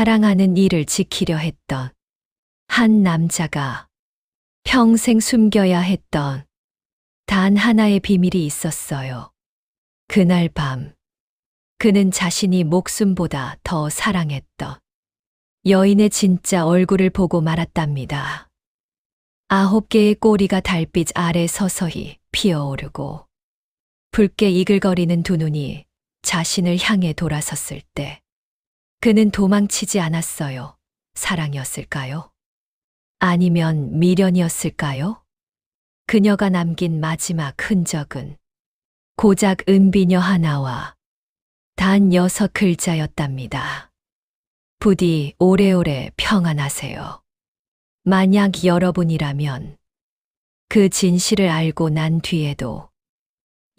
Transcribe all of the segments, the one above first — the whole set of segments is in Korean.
사랑하는 이를 지키려 했던 한 남자가 평생 숨겨야 했던 단 하나의 비밀이 있었어요. 그날 밤, 그는 자신이 목숨보다 더 사랑했던 여인의 진짜 얼굴을 보고 말았답니다. 9개의 꼬리가 달빛 아래 서서히 피어오르고 붉게 이글거리는 두 눈이 자신을 향해 돌아섰을 때 그는 도망치지 않았어요. 사랑이었을까요? 아니면 미련이었을까요? 그녀가 남긴 마지막 흔적은 고작 은비녀 하나와 단 6글자였답니다. 부디 오래오래 평안하세요. 만약 여러분이라면 그 진실을 알고 난 뒤에도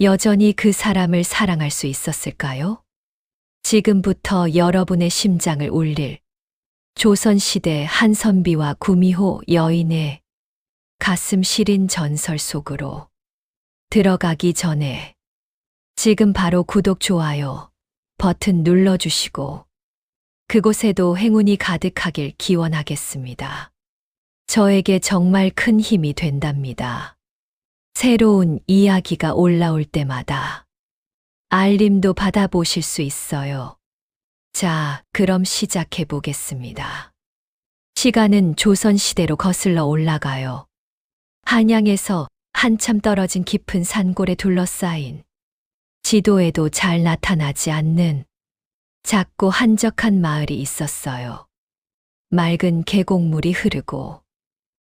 여전히 그 사람을 사랑할 수 있었을까요? 지금부터 여러분의 심장을 울릴 조선시대 한선비와 구미호 여인의 가슴 시린 전설 속으로 들어가기 전에 지금 바로 구독, 좋아요 버튼 눌러주시고 그곳에도 행운이 가득하길 기원하겠습니다. 저에게 정말 큰 힘이 된답니다. 새로운 이야기가 올라올 때마다 알림도 받아보실 수 있어요. 자, 그럼 시작해 보겠습니다. 시간은 조선시대로 거슬러 올라가요. 한양에서 한참 떨어진 깊은 산골에 둘러싸인 지도에도 잘 나타나지 않는 작고 한적한 마을이 있었어요. 맑은 계곡물이 흐르고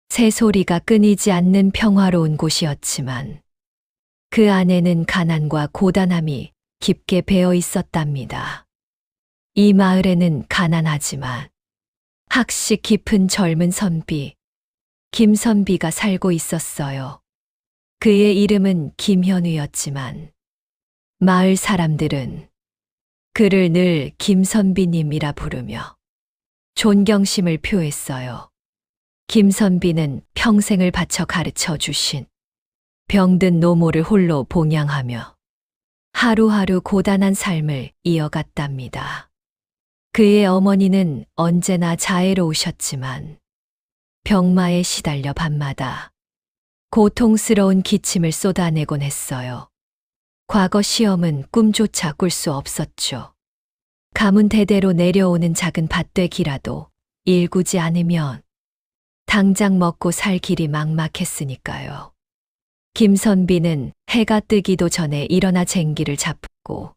새소리가 끊이지 않는 평화로운 곳이었지만 그 안에는 가난과 고단함이 깊게 배어 있었답니다. 이 마을에는 가난하지만 학식 깊은 젊은 선비, 김선비가 살고 있었어요. 그의 이름은 김현우였지만 마을 사람들은 그를 늘 김선비님이라 부르며 존경심을 표했어요. 김선비는 평생을 바쳐 가르쳐 주신 병든 노모를 홀로 봉양하며 하루하루 고단한 삶을 이어갔답니다. 그의 어머니는 언제나 자애로우셨지만 병마에 시달려 밤마다 고통스러운 기침을 쏟아내곤 했어요. 과거 시험은 꿈조차 꿀 수 없었죠. 가문 대대로 내려오는 작은 밭되기라도 일구지 않으면 당장 먹고 살 길이 막막했으니까요. 김선비는 해가 뜨기도 전에 일어나 쟁기를 잡고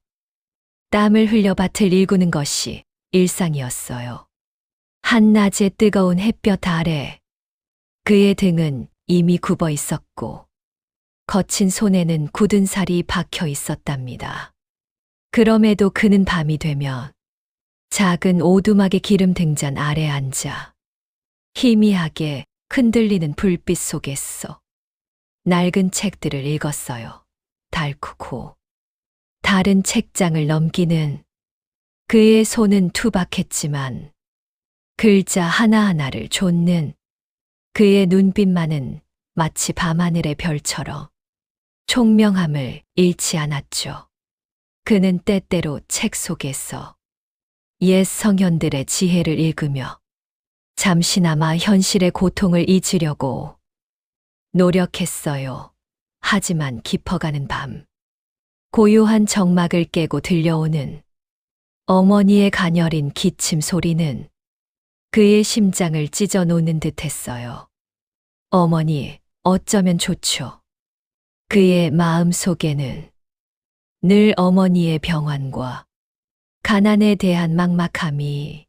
땀을 흘려 밭을 일구는 것이 일상이었어요. 한낮의 뜨거운 햇볕 아래 그의 등은 이미 굽어 있었고 거친 손에는 굳은 살이 박혀 있었답니다. 그럼에도 그는 밤이 되면 작은 오두막의 기름 등잔 아래 앉아 희미하게 흔들리는 불빛 속에서 낡은 책들을 읽었어요. 달크고 다른 책장을 넘기는 그의 손은 투박했지만 글자 하나하나를 좇는 그의 눈빛만은 마치 밤하늘의 별처럼 총명함을 잃지 않았죠. 그는 때때로 책 속에서 옛 성현들의 지혜를 읽으며 잠시나마 현실의 고통을 잊으려고 노력했어요. 하지만 깊어가는 밤, 고요한 정막을 깨고 들려오는 어머니의 가녀린 기침 소리는 그의 심장을 찢어 놓는 듯 했어요. 어머니, 어쩌면 좋죠. 그의 마음 속에는 늘 어머니의 병환과 가난에 대한 막막함이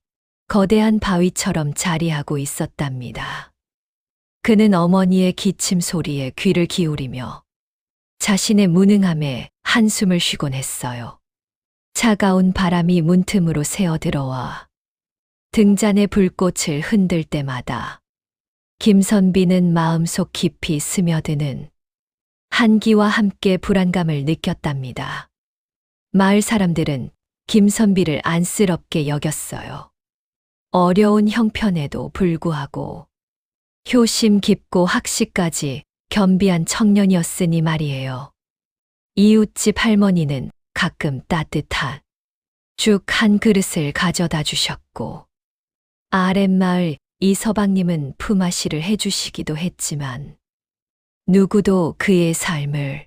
거대한 바위처럼 자리하고 있었답니다. 그는 어머니의 기침 소리에 귀를 기울이며 자신의 무능함에 한숨을 쉬곤 했어요. 차가운 바람이 문틈으로 새어들어와 등잔의 불꽃을 흔들 때마다 김선비는 마음속 깊이 스며드는 한기와 함께 불안감을 느꼈답니다. 마을 사람들은 김선비를 안쓰럽게 여겼어요. 어려운 형편에도 불구하고 효심 깊고 학식까지 겸비한 청년이었으니 말이에요. 이웃집 할머니는 가끔 따뜻한 죽 한 그릇을 가져다 주셨고 아랫마을 이서방님은 품앗이를 해주시기도 했지만 누구도 그의 삶을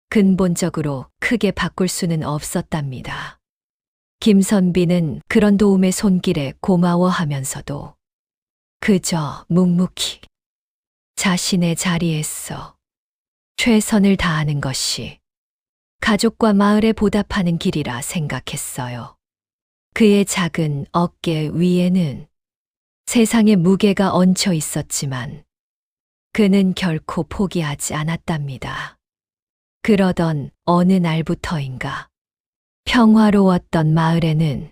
근본적으로 크게 바꿀 수는 없었답니다. 김선비는 그런 도움의 손길에 고마워하면서도 그저 묵묵히 자신의 자리에서 최선을 다하는 것이 가족과 마을에 보답하는 길이라 생각했어요. 그의 작은 어깨 위에는 세상의 무게가 얹혀 있었지만 그는 결코 포기하지 않았답니다. 그러던 어느 날부터인가 평화로웠던 마을에는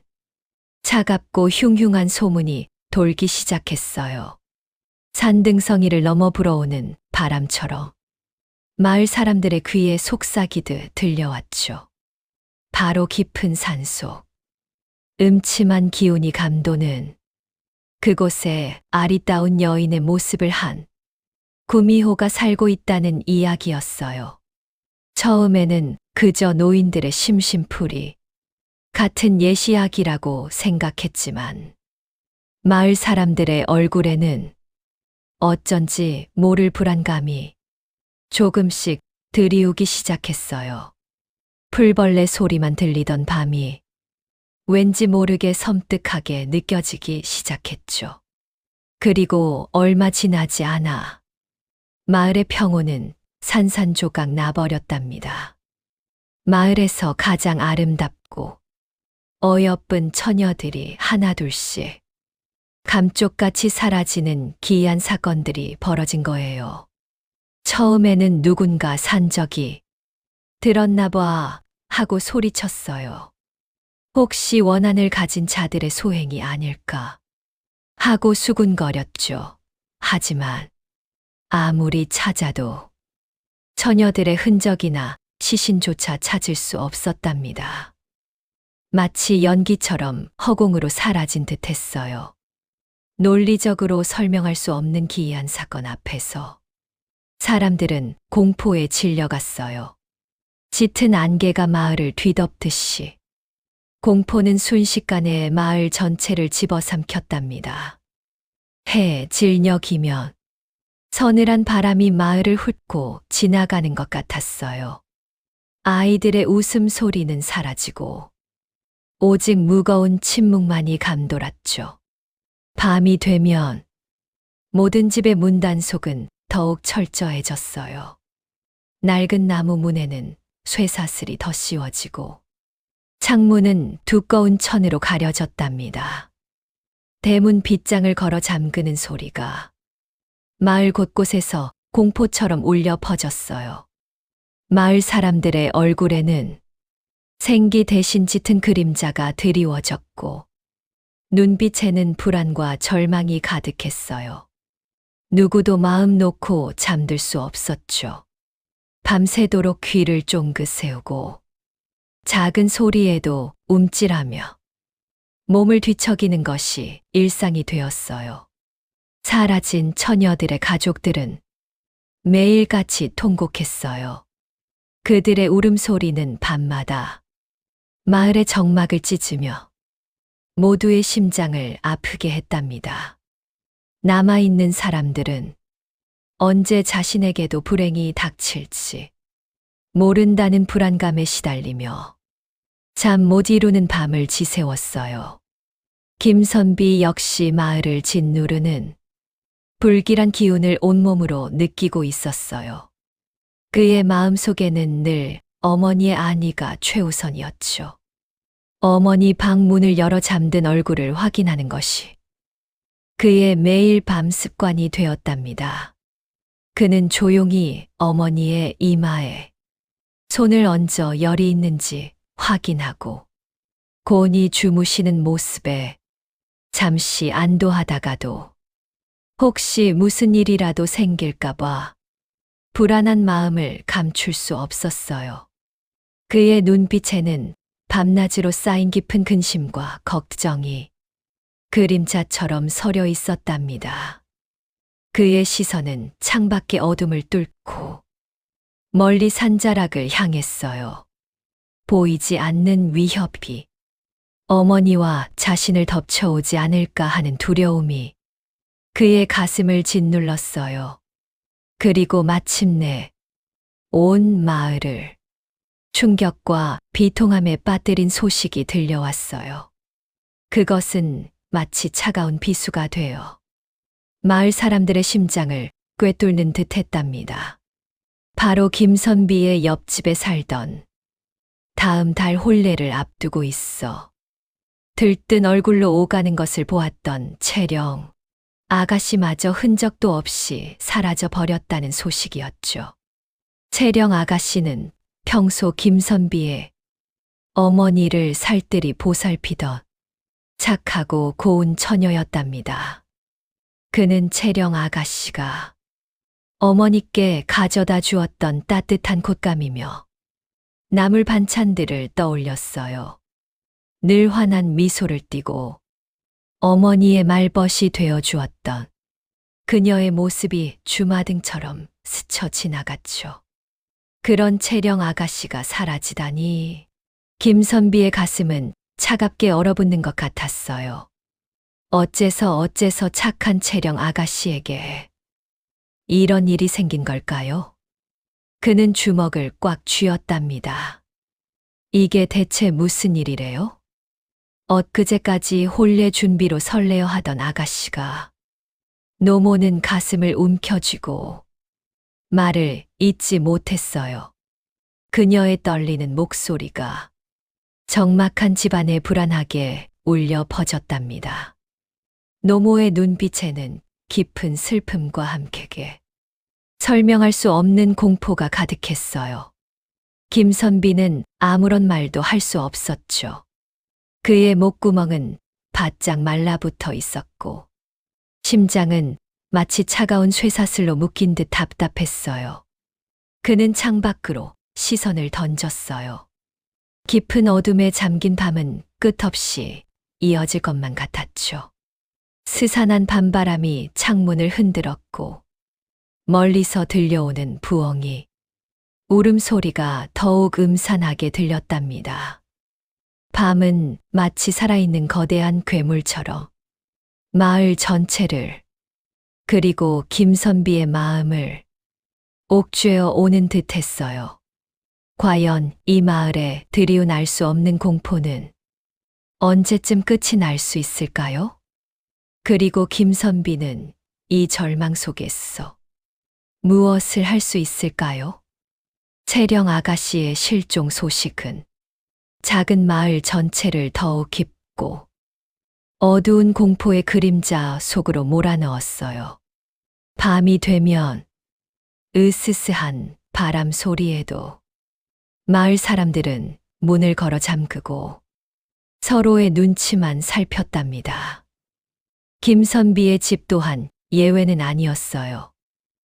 차갑고 흉흉한 소문이 돌기 시작했어요. 산등성이를 넘어 불어오는 바람처럼 마을 사람들의 귀에 속삭이듯 들려왔죠. 바로 깊은 산속 음침한 기운이 감도는 그곳에 아리따운 여인의 모습을 한 구미호가 살고 있다는 이야기였어요. 처음에는 그저 노인들의 심심풀이 같은 예시약이라고 생각했지만 마을 사람들의 얼굴에는 어쩐지 모를 불안감이 조금씩 드리우기 시작했어요. 풀벌레 소리만 들리던 밤이 왠지 모르게 섬뜩하게 느껴지기 시작했죠. 그리고 얼마 지나지 않아 마을의 평온은 산산조각 나버렸답니다. 마을에서 가장 아름답고 어여쁜 처녀들이 하나둘씩 감쪽같이 사라지는 기이한 사건들이 벌어진 거예요. 처음에는 누군가 산적이 들었나 봐 하고 소리쳤어요. 혹시 원한을 가진 자들의 소행이 아닐까 하고 수군거렸죠. 하지만 아무리 찾아도 처녀들의 흔적이나 시신조차 찾을 수 없었답니다. 마치 연기처럼 허공으로 사라진 듯 했어요. 논리적으로 설명할 수 없는 기이한 사건 앞에서 사람들은 공포에 질려갔어요. 짙은 안개가 마을을 뒤덮듯이 공포는 순식간에 마을 전체를 집어삼켰답니다. 해 질녘이면 서늘한 바람이 마을을 훑고 지나가는 것 같았어요. 아이들의 웃음소리는 사라지고 오직 무거운 침묵만이 감돌았죠. 밤이 되면 모든 집의 문단속은 더욱 철저해졌어요. 낡은 나무 문에는 쇠사슬이 더 씌워지고 창문은 두꺼운 천으로 가려졌답니다. 대문 빗장을 걸어 잠그는 소리가 마을 곳곳에서 공포처럼 울려 퍼졌어요. 마을 사람들의 얼굴에는 생기 대신 짙은 그림자가 드리워졌고 눈빛에는 불안과 절망이 가득했어요. 누구도 마음 놓고 잠들 수 없었죠. 밤새도록 귀를 쫑긋 세우고 작은 소리에도 움찔하며 몸을 뒤척이는 것이 일상이 되었어요. 사라진 처녀들의 가족들은 매일같이 통곡했어요. 그들의 울음소리는 밤마다 마을의 정막을 찢으며 모두의 심장을 아프게 했답니다. 남아있는 사람들은 언제 자신에게도 불행이 닥칠지 모른다는 불안감에 시달리며 잠 못 이루는 밤을 지새웠어요. 김선비 역시 마을을 짓누르는 불길한 기운을 온몸으로 느끼고 있었어요. 그의 마음속에는 늘 어머니의 안위가 최우선이었죠. 어머니 방 문을 열어 잠든 얼굴을 확인하는 것이 그의 매일 밤 습관이 되었답니다. 그는 조용히 어머니의 이마에 손을 얹어 열이 있는지 확인하고 곤히 주무시는 모습에 잠시 안도하다가도 혹시 무슨 일이라도 생길까봐 불안한 마음을 감출 수 없었어요. 그의 눈빛에는 밤낮으로 쌓인 깊은 근심과 걱정이 그림자처럼 서려 있었답니다. 그의 시선은 창밖의 어둠을 뚫고 멀리 산자락을 향했어요. 보이지 않는 위협이 어머니와 자신을 덮쳐오지 않을까 하는 두려움이 그의 가슴을 짓눌렀어요. 그리고 마침내 온 마을을 충격과 비통함에 빠뜨린 소식이 들려왔어요. 그것은 마치 차가운 비수가 되어 마을 사람들의 심장을 꿰뚫는 듯 했답니다. 바로 김선비의 옆집에 살던 다음 달 혼례를 앞두고 있어 들뜬 얼굴로 오가는 것을 보았던 채령 아가씨마저 흔적도 없이 사라져 버렸다는 소식이었죠. 채령 아가씨는 평소 김선비의 어머니를 살뜰히 보살피던 착하고 고운 처녀였답니다. 그는 채령 아가씨가 어머니께 가져다 주었던 따뜻한 곶감이며 나물 반찬들을 떠올렸어요. 늘 환한 미소를 띠고 어머니의 말벗이 되어 주었던 그녀의 모습이 주마등처럼 스쳐 지나갔죠. 그런 채령 아가씨가 사라지다니 김선비의 가슴은 차갑게 얼어붙는 것 같았어요. 어째서 착한 채령 아가씨에게 이런 일이 생긴 걸까요? 그는 주먹을 꽉 쥐었답니다. 이게 대체 무슨 일이래요? 엊그제까지 혼례 준비로 설레어 하던 아가씨가 노모는 가슴을 움켜쥐고 말을 잇지 못했어요. 그녀의 떨리는 목소리가 적막한 집안에 불안하게 울려 퍼졌답니다. 노모의 눈빛에는 깊은 슬픔과 함께 설명할 수 없는 공포가 가득했어요. 김선비는 아무런 말도 할 수 없었죠. 그의 목구멍은 바짝 말라붙어 있었고 심장은 마치 차가운 쇠사슬로 묶인 듯 답답했어요. 그는 창밖으로 시선을 던졌어요. 깊은 어둠에 잠긴 밤은 끝없이 이어질 것만 같았죠. 스산한 밤바람이 창문을 흔들었고 멀리서 들려오는 부엉이 울음소리가 더욱 음산하게 들렸답니다. 밤은 마치 살아있는 거대한 괴물처럼 마을 전체를 그리고 김선비의 마음을 옥죄어 오는 듯 했어요. 과연 이 마을에 드리운 알 수 없는 공포는 언제쯤 끝이 날 수 있을까요? 그리고 김선비는 이 절망 속에서 무엇을 할 수 있을까요? 채령 아가씨의 실종 소식은 작은 마을 전체를 더욱 깊고 어두운 공포의 그림자 속으로 몰아넣었어요. 밤이 되면 으스스한 바람 소리에도 마을 사람들은 문을 걸어 잠그고 서로의 눈치만 살폈답니다. 김선비의 집 또한 예외는 아니었어요.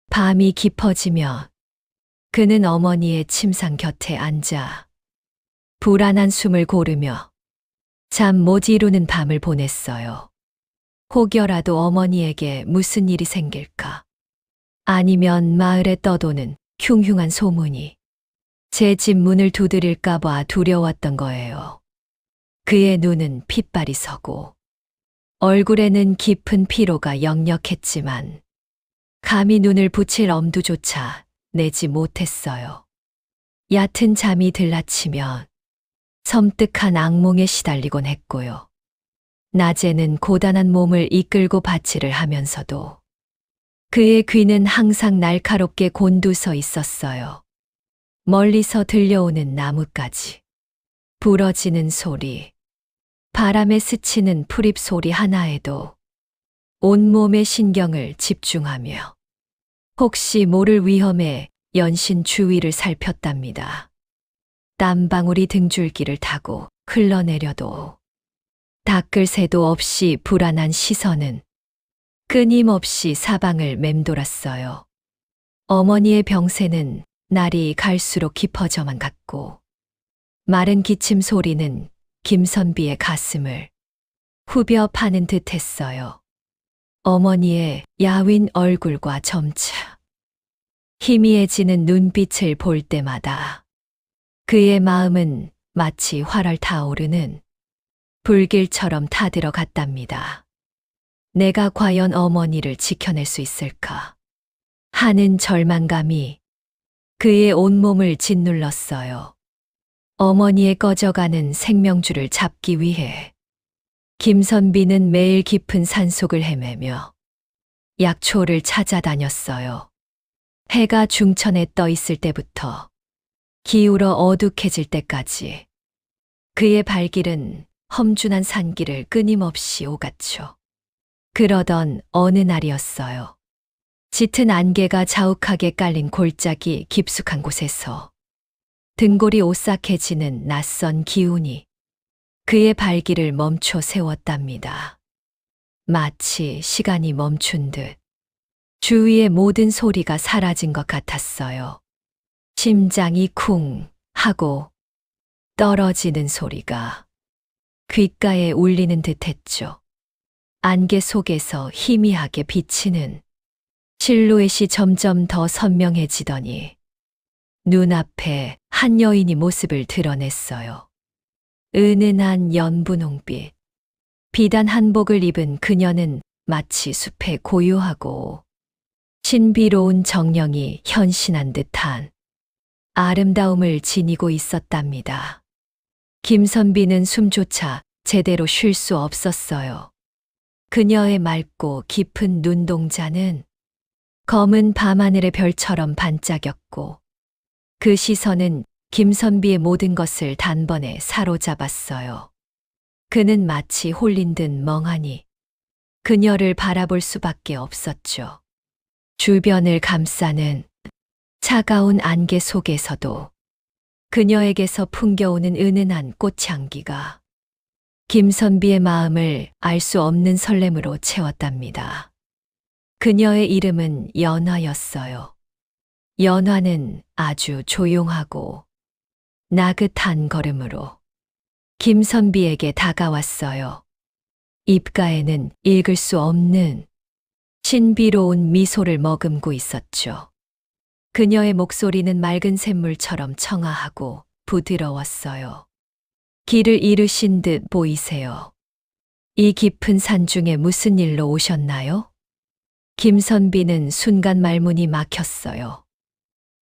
밤이 깊어지면 그는 어머니의 침상 곁에 앉아 불안한 숨을 고르며 잠 못 이루는 밤을 보냈어요. 혹여라도 어머니에게 무슨 일이 생길까? 아니면 마을에 떠도는 흉흉한 소문이 제 집 문을 두드릴까 봐 두려웠던 거예요. 그의 눈은 핏발이 서고 얼굴에는 깊은 피로가 역력했지만 감히 눈을 붙일 엄두조차 내지 못했어요. 얕은 잠이 들라치면 섬뜩한 악몽에 시달리곤 했고요. 낮에는 고단한 몸을 이끌고 밭일을 하면서도 그의 귀는 항상 날카롭게 곤두서 있었어요. 멀리서 들려오는 나뭇가지, 부러지는 소리, 바람에 스치는 풀잎 소리 하나에도 온몸의 신경을 집중하며 혹시 모를 위험에 연신 주위를 살폈답니다. 땀방울이 등줄기를 타고 흘러내려도 닦을 새도 없이 불안한 시선은 끊임없이 사방을 맴돌았어요. 어머니의 병세는 날이 갈수록 깊어져만 갔고 마른 기침 소리는 김선비의 가슴을 후벼 파는 듯 했어요. 어머니의 야윈 얼굴과 점차 희미해지는 눈빛을 볼 때마다 그의 마음은 마치 활활 타오르는 불길처럼 타들어갔답니다. 내가 과연 어머니를 지켜낼 수 있을까 하는 절망감이 그의 온몸을 짓눌렀어요. 어머니의 꺼져가는 생명줄을 잡기 위해 김선비는 매일 깊은 산속을 헤매며 약초를 찾아다녔어요. 해가 중천에 떠 있을 때부터 기울어 어둑해질 때까지 그의 발길은 험준한 산길을 끊임없이 오갔죠. 그러던 어느 날이었어요. 짙은 안개가 자욱하게 깔린 골짜기 깊숙한 곳에서 등골이 오싹해지는 낯선 기운이 그의 발길을 멈춰 세웠답니다. 마치 시간이 멈춘 듯 주위의 모든 소리가 사라진 것 같았어요. 심장이 쿵 하고 떨어지는 소리가 귓가에 울리는 듯했죠. 안개 속에서 희미하게 비치는 실루엣이 점점 더 선명해지더니 눈앞에 한 여인이 모습을 드러냈어요. 은은한 연분홍빛, 비단 한복을 입은 그녀는 마치 숲의 고요하고 신비로운 정령이 현신한 듯한 아름다움을 지니고 있었답니다. 김선비는 숨조차 제대로 쉴 수 없었어요. 그녀의 맑고 깊은 눈동자는 검은 밤하늘의 별처럼 반짝였고 그 시선은 김선비의 모든 것을 단번에 사로잡았어요. 그는 마치 홀린 듯 멍하니 그녀를 바라볼 수밖에 없었죠. 주변을 감싸는 차가운 안개 속에서도 그녀에게서 풍겨오는 은은한 꽃향기가 김선비의 마음을 알 수 없는 설렘으로 채웠답니다. 그녀의 이름은 연화였어요. 연화는 아주 조용하고 나긋한 걸음으로 김선비에게 다가왔어요. 입가에는 읽을 수 없는 신비로운 미소를 머금고 있었죠. 그녀의 목소리는 맑은 샘물처럼 청아하고 부드러웠어요. 길을 잃으신 듯 보이세요. 이 깊은 산 중에 무슨 일로 오셨나요? 김선비는 순간 말문이 막혔어요.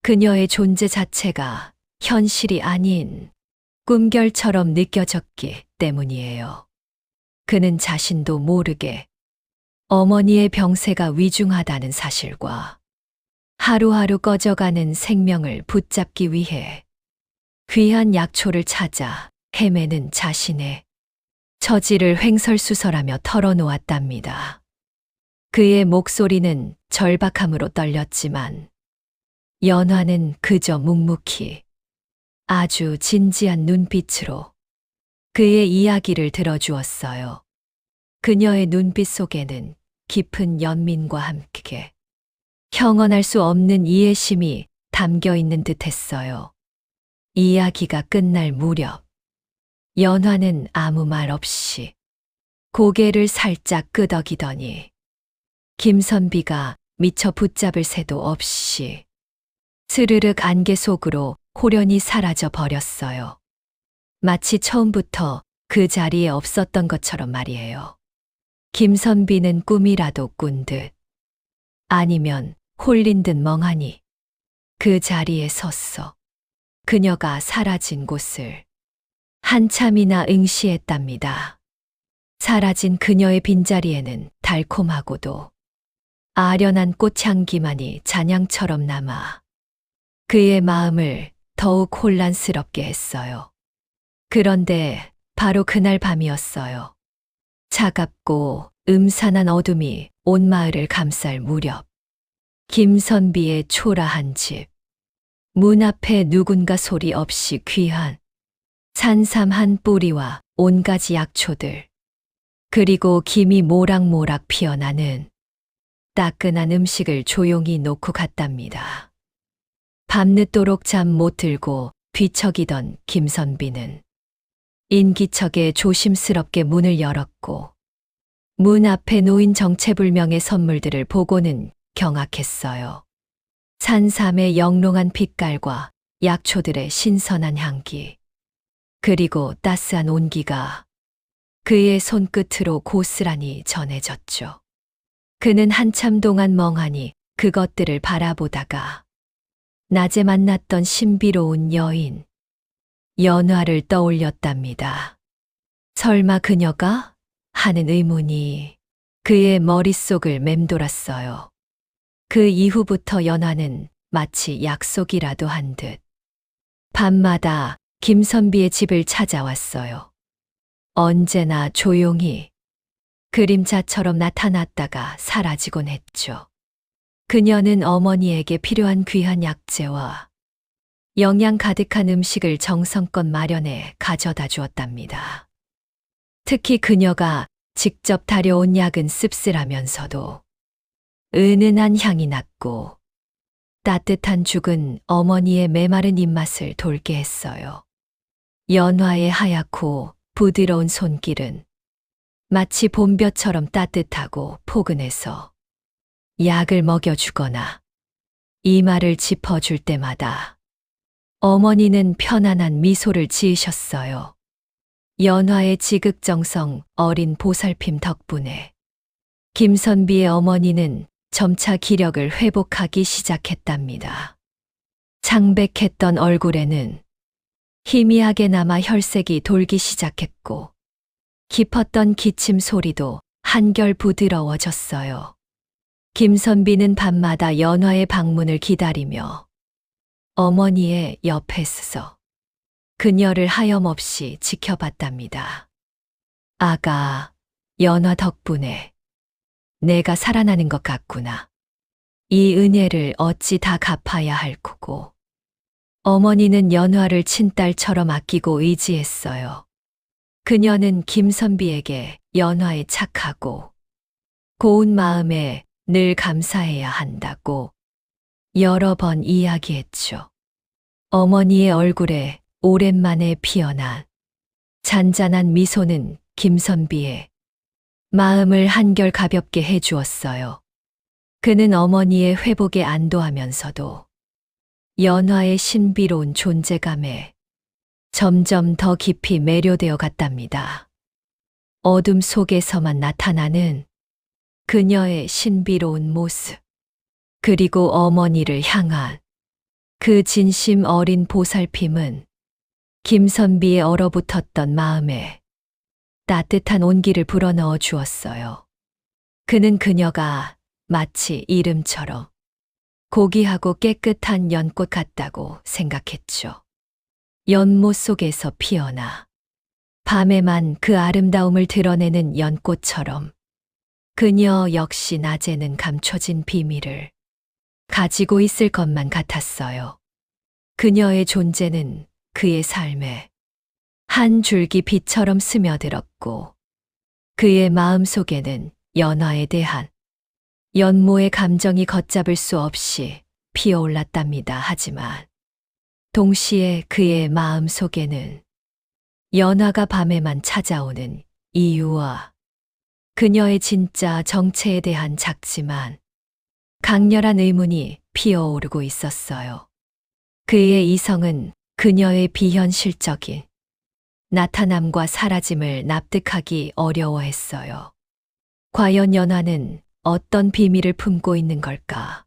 그녀의 존재 자체가 현실이 아닌 꿈결처럼 느껴졌기 때문이에요. 그는 자신도 모르게 어머니의 병세가 위중하다는 사실과 하루하루 꺼져가는 생명을 붙잡기 위해 귀한 약초를 찾아 헤매는 자신의 처지를 횡설수설하며 털어놓았답니다. 그의 목소리는 절박함으로 떨렸지만 연화는 그저 묵묵히 아주 진지한 눈빛으로 그의 이야기를 들어주었어요. 그녀의 눈빛 속에는 깊은 연민과 함께 형언할 수 없는 이해심이 담겨 있는 듯했어요. 이야기가 끝날 무렵 연화는 아무 말 없이 고개를 살짝 끄덕이더니 김선비가 미처 붙잡을 새도 없이 스르륵 안개 속으로 호련히 사라져 버렸어요. 마치 처음부터 그 자리에 없었던 것처럼 말이에요. 김선비는 꿈이라도 꾼 듯 아니면 홀린 듯 멍하니 그 자리에 섰어 그녀가 사라진 곳을 한참이나 응시했답니다. 사라진 그녀의 빈자리에는 달콤하고도 아련한 꽃향기만이 잔향처럼 남아 그의 마음을 더욱 혼란스럽게 했어요. 그런데 바로 그날 밤이었어요. 차갑고 음산한 어둠이 온 마을을 감쌀 무렵 김선비의 초라한 집, 문 앞에 누군가 소리 없이 귀한 산삼한 뿌리와 온가지 약초들, 그리고 김이 모락모락 피어나는 따끈한 음식을 조용히 놓고 갔답니다. 밤늦도록 잠 못 들고 뒤척이던 김선비는 인기척에 조심스럽게 문을 열었고 문 앞에 놓인 정체불명의 선물들을 보고는 경악했어요. 산삼의 영롱한 빛깔과 약초들의 신선한 향기, 그리고 따스한 온기가 그의 손끝으로 고스란히 전해졌죠. 그는 한참 동안 멍하니 그것들을 바라보다가 낮에 만났던 신비로운 여인, 연화를 떠올렸답니다. 설마 그녀가? 하는 의문이 그의 머릿속을 맴돌았어요. 그 이후부터 연화는 마치 약속이라도 한 듯 밤마다 김선비의 집을 찾아왔어요. 언제나 조용히 그림자처럼 나타났다가 사라지곤 했죠. 그녀는 어머니에게 필요한 귀한 약재와 영양 가득한 음식을 정성껏 마련해 가져다 주었답니다. 특히 그녀가 직접 다려온 약은 씁쓸하면서도 은은한 향이 났고 따뜻한 죽은 어머니의 메마른 입맛을 돌게 했어요. 연화의 하얗고 부드러운 손길은 마치 봄볕처럼 따뜻하고 포근해서 약을 먹여주거나 이마를 짚어줄 때마다 어머니는 편안한 미소를 지으셨어요. 연화의 지극정성 어린 보살핌 덕분에 김선비의 어머니는 점차 기력을 회복하기 시작했답니다. 창백했던 얼굴에는 희미하게 남아 혈색이 돌기 시작했고 깊었던 기침 소리도 한결 부드러워졌어요. 김선비는 밤마다 연화의 방문을 기다리며 어머니의 옆에 서서 그녀를 하염없이 지켜봤답니다. 아가, 연화 덕분에 내가 살아나는 것 같구나. 이 은혜를 어찌 다 갚아야 할 거고. 어머니는 연화를 친딸처럼 아끼고 의지했어요. 그녀는 김선비에게 연화의 착하고 고운 마음에 늘 감사해야 한다고 여러 번 이야기했죠. 어머니의 얼굴에 오랜만에 피어난 잔잔한 미소는 김선비의 마음을 한결 가볍게 해주었어요. 그는 어머니의 회복에 안도하면서도 연화의 신비로운 존재감에 점점 더 깊이 매료되어 갔답니다. 어둠 속에서만 나타나는 그녀의 신비로운 모습, 그리고 어머니를 향한 그 진심 어린 보살핌은 김선비의 얼어붙었던 마음에 따뜻한 온기를 불어넣어 주었어요. 그는 그녀가 마치 이름처럼 고귀하고 깨끗한 연꽃 같다고 생각했죠. 연못 속에서 피어나 밤에만 그 아름다움을 드러내는 연꽃처럼 그녀 역시 낮에는 감춰진 비밀을 가지고 있을 것만 같았어요. 그녀의 존재는 그의 삶에 한 줄기 빛처럼 스며들었고 그의 마음속에는 연화에 대한 연모의 감정이 걷잡을 수 없이 피어올랐답니다. 하지만 동시에 그의 마음속에는 연화가 밤에만 찾아오는 이유와 그녀의 진짜 정체에 대한 작지만 강렬한 의문이 피어오르고 있었어요. 그의 이성은 그녀의 비현실적인 나타남과 사라짐을 납득하기 어려워했어요. 과연 연화는 어떤 비밀을 품고 있는 걸까?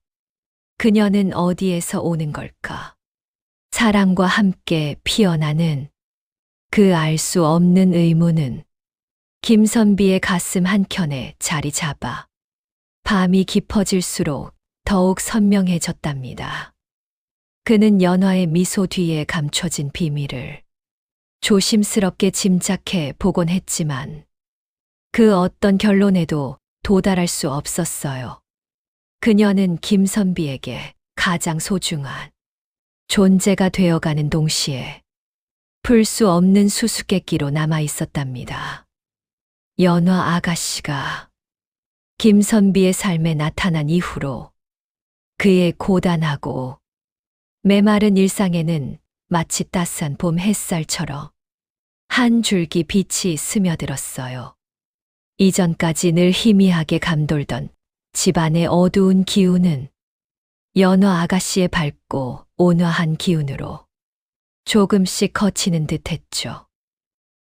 그녀는 어디에서 오는 걸까? 사랑과 함께 피어나는 그 알 수 없는 의문은 김선비의 가슴 한켠에 자리 잡아 밤이 깊어질수록 더욱 선명해졌답니다. 그는 연화의 미소 뒤에 감춰진 비밀을 조심스럽게 짐작해 보곤 했지만 그 어떤 결론에도 도달할 수 없었어요. 그녀는 김선비에게 가장 소중한 존재가 되어가는 동시에 풀 수 없는 수수께끼로 남아 있었답니다. 연화 아가씨가 김선비의 삶에 나타난 이후로 그의 고단하고 메마른 일상에는 마치 따스한 봄 햇살처럼 한 줄기 빛이 스며들었어요. 이전까지 늘 희미하게 감돌던 집안의 어두운 기운은 연화 아가씨의 밝고 온화한 기운으로 조금씩 거치는 듯 했죠.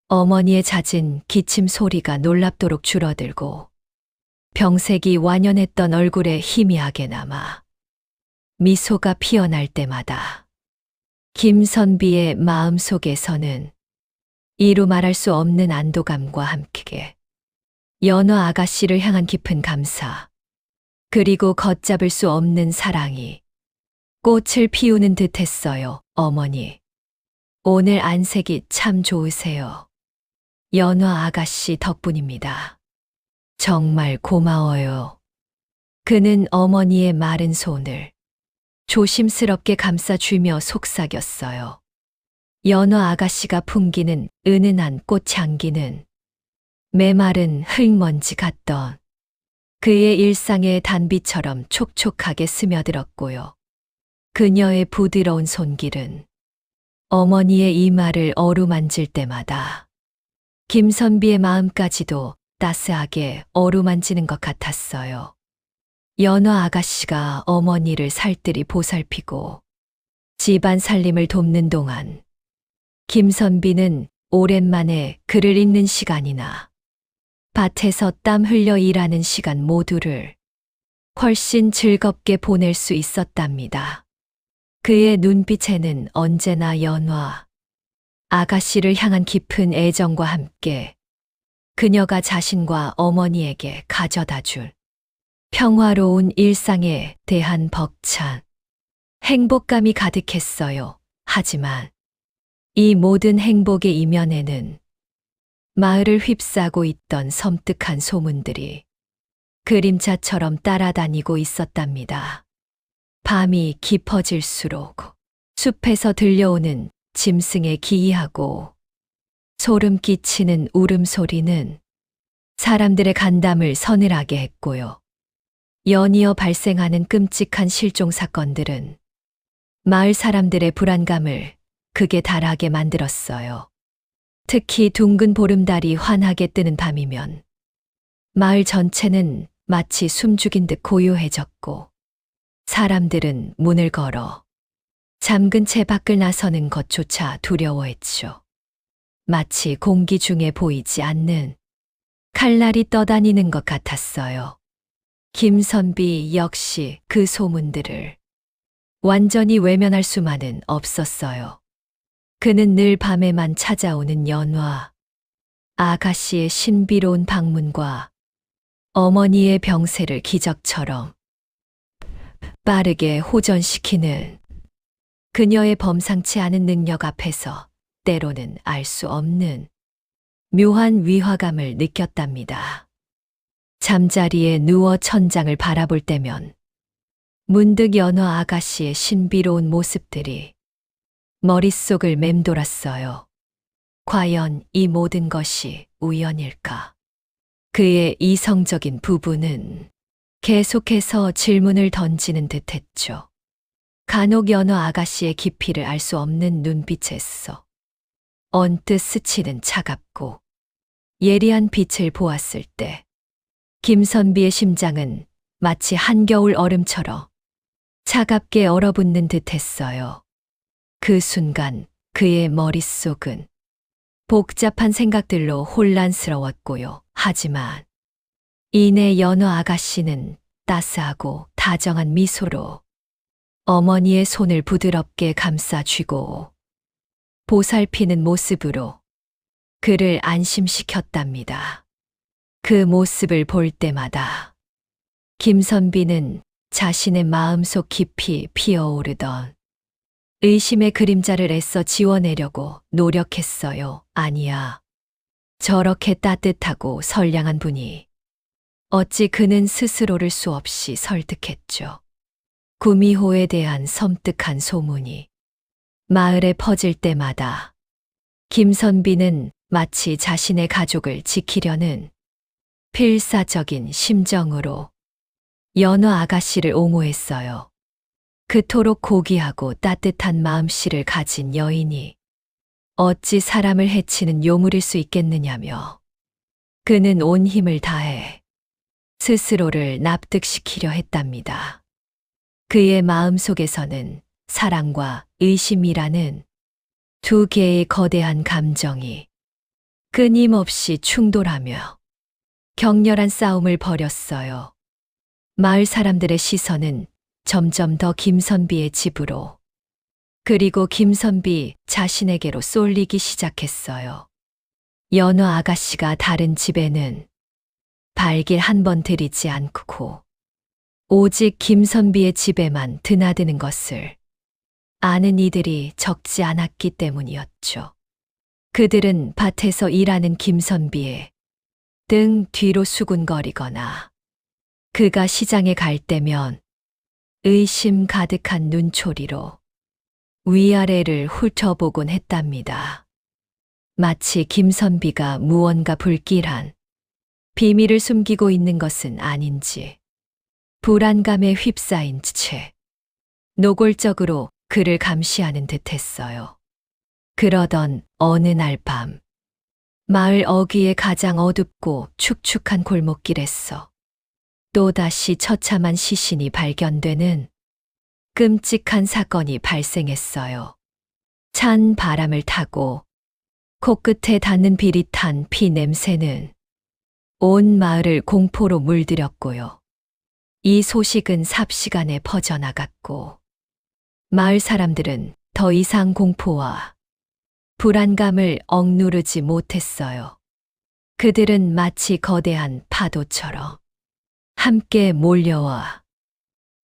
어머니의 잦은 기침 소리가 놀랍도록 줄어들고 병색이 완연했던 얼굴에 희미하게 남아 미소가 피어날 때마다 김선비의 마음속에서는 이루 말할 수 없는 안도감과 함께 연어 아가씨를 향한 깊은 감사, 그리고 걷잡을 수 없는 사랑이 꽃을 피우는 듯 했어요. 어머니, 오늘 안색이 참 좋으세요. 연어 아가씨 덕분입니다. 정말 고마워요. 그는 어머니의 마른 손을 조심스럽게 감싸주며 속삭였어요. 연어 아가씨가 풍기는 은은한 꽃향기는 메마른 흙먼지 같던 그의 일상의 단비처럼 촉촉하게 스며들었고요. 그녀의 부드러운 손길은 어머니의 이마를 어루만질 때마다 김선비의 마음까지도 따스하게 어루만지는 것 같았어요. 연어 아가씨가 어머니를 살뜰히 보살피고 집안 살림을 돕는 동안 김선비는 오랜만에 글을 읽는 시간이나 밭에서 땀 흘려 일하는 시간 모두를 훨씬 즐겁게 보낼 수 있었답니다. 그의 눈빛에는 언제나 연화 아가씨를 향한 깊은 애정과 함께 그녀가 자신과 어머니에게 가져다 줄 평화로운 일상에 대한 벅찬 행복감이 가득했어요. 하지만 이 모든 행복의 이면에는 마을을 휩싸고 있던 섬뜩한 소문들이 그림자처럼 따라다니고 있었답니다. 밤이 깊어질수록 숲에서 들려오는 짐승의 기이하고 소름 끼치는 울음소리는 사람들의 간담을 서늘하게 했고요. 연이어 발생하는 끔찍한 실종 사건들은 마을 사람들의 불안감을 극에 달하게 만들었어요. 특히 둥근 보름달이 환하게 뜨는 밤이면 마을 전체는 마치 숨죽인 듯 고요해졌고 사람들은 문을 걸어 잠근 채 밖을 나서는 것조차 두려워했죠. 마치 공기 중에 보이지 않는 칼날이 떠다니는 것 같았어요. 김선비 역시 그 소문들을 완전히 외면할 수만은 없었어요. 그는 늘 밤에만 찾아오는 연화 아가씨의 신비로운 방문과 어머니의 병세를 기적처럼 빠르게 호전시키는 그녀의 범상치 않은 능력 앞에서 때로는 알 수 없는 묘한 위화감을 느꼈답니다. 잠자리에 누워 천장을 바라볼 때면 문득 연어 아가씨의 신비로운 모습들이 머릿속을 맴돌았어요. 과연 이 모든 것이 우연일까? 그의 이성적인 부부는 계속해서 질문을 던지는 듯 했죠. 간혹 연어 아가씨의 깊이를 알 수 없는 눈빛에서 언뜻 스치는 차갑고 예리한 빛을 보았을 때 김선비의 심장은 마치 한겨울 얼음처럼 차갑게 얼어붙는 듯 했어요. 그 순간 그의 머릿속은 복잡한 생각들로 혼란스러웠고요. 하지만 이내 연어 아가씨는 따스하고 다정한 미소로 어머니의 손을 부드럽게 감싸쥐고 보살피는 모습으로 그를 안심시켰답니다. 그 모습을 볼 때마다 김선비는 자신의 마음속 깊이 피어오르던 의심의 그림자를 애써 지워내려고 노력했어요. 아니야. 저렇게 따뜻하고 선량한 분이 어찌 그는 스스로를 수없이 설득했죠. 구미호에 대한 섬뜩한 소문이 마을에 퍼질 때마다 김선비는 마치 자신의 가족을 지키려는 필사적인 심정으로 연어 아가씨를 옹호했어요. 그토록 고귀하고 따뜻한 마음씨를 가진 여인이 어찌 사람을 해치는 요물일 수 있겠느냐며 그는 온 힘을 다해 스스로를 납득시키려 했답니다. 그의 마음속에서는 사랑과 의심이라는 두 개의 거대한 감정이 끊임없이 충돌하며 격렬한 싸움을 벌였어요. 마을 사람들의 시선은 점점 더 김선비의 집으로, 그리고 김선비 자신에게로 쏠리기 시작했어요. 연어 아가씨가 다른 집에는 발길 한 번 들이지 않고 오직 김선비의 집에만 드나드는 것을 아는 이들이 적지 않았기 때문이었죠. 그들은 밭에서 일하는 김선비의 등 뒤로 수군거리거나 그가 시장에 갈 때면 의심 가득한 눈초리로 위아래를 훑어보곤 했답니다. 마치 김선비가 무언가 불길한 비밀을 숨기고 있는 것은 아닌지 불안감에 휩싸인 채 노골적으로 그를 감시하는 듯했어요. 그러던 어느 날 밤, 마을 어귀의 가장 어둡고 축축한 골목길에서 또다시 처참한 시신이 발견되는 끔찍한 사건이 발생했어요. 찬 바람을 타고 코끝에 닿는 비릿한 피 냄새는 온 마을을 공포로 물들였고요. 이 소식은 삽시간에 퍼져나갔고 마을 사람들은 더 이상 공포와 불안감을 억누르지 못했어요. 그들은 마치 거대한 파도처럼 함께 몰려와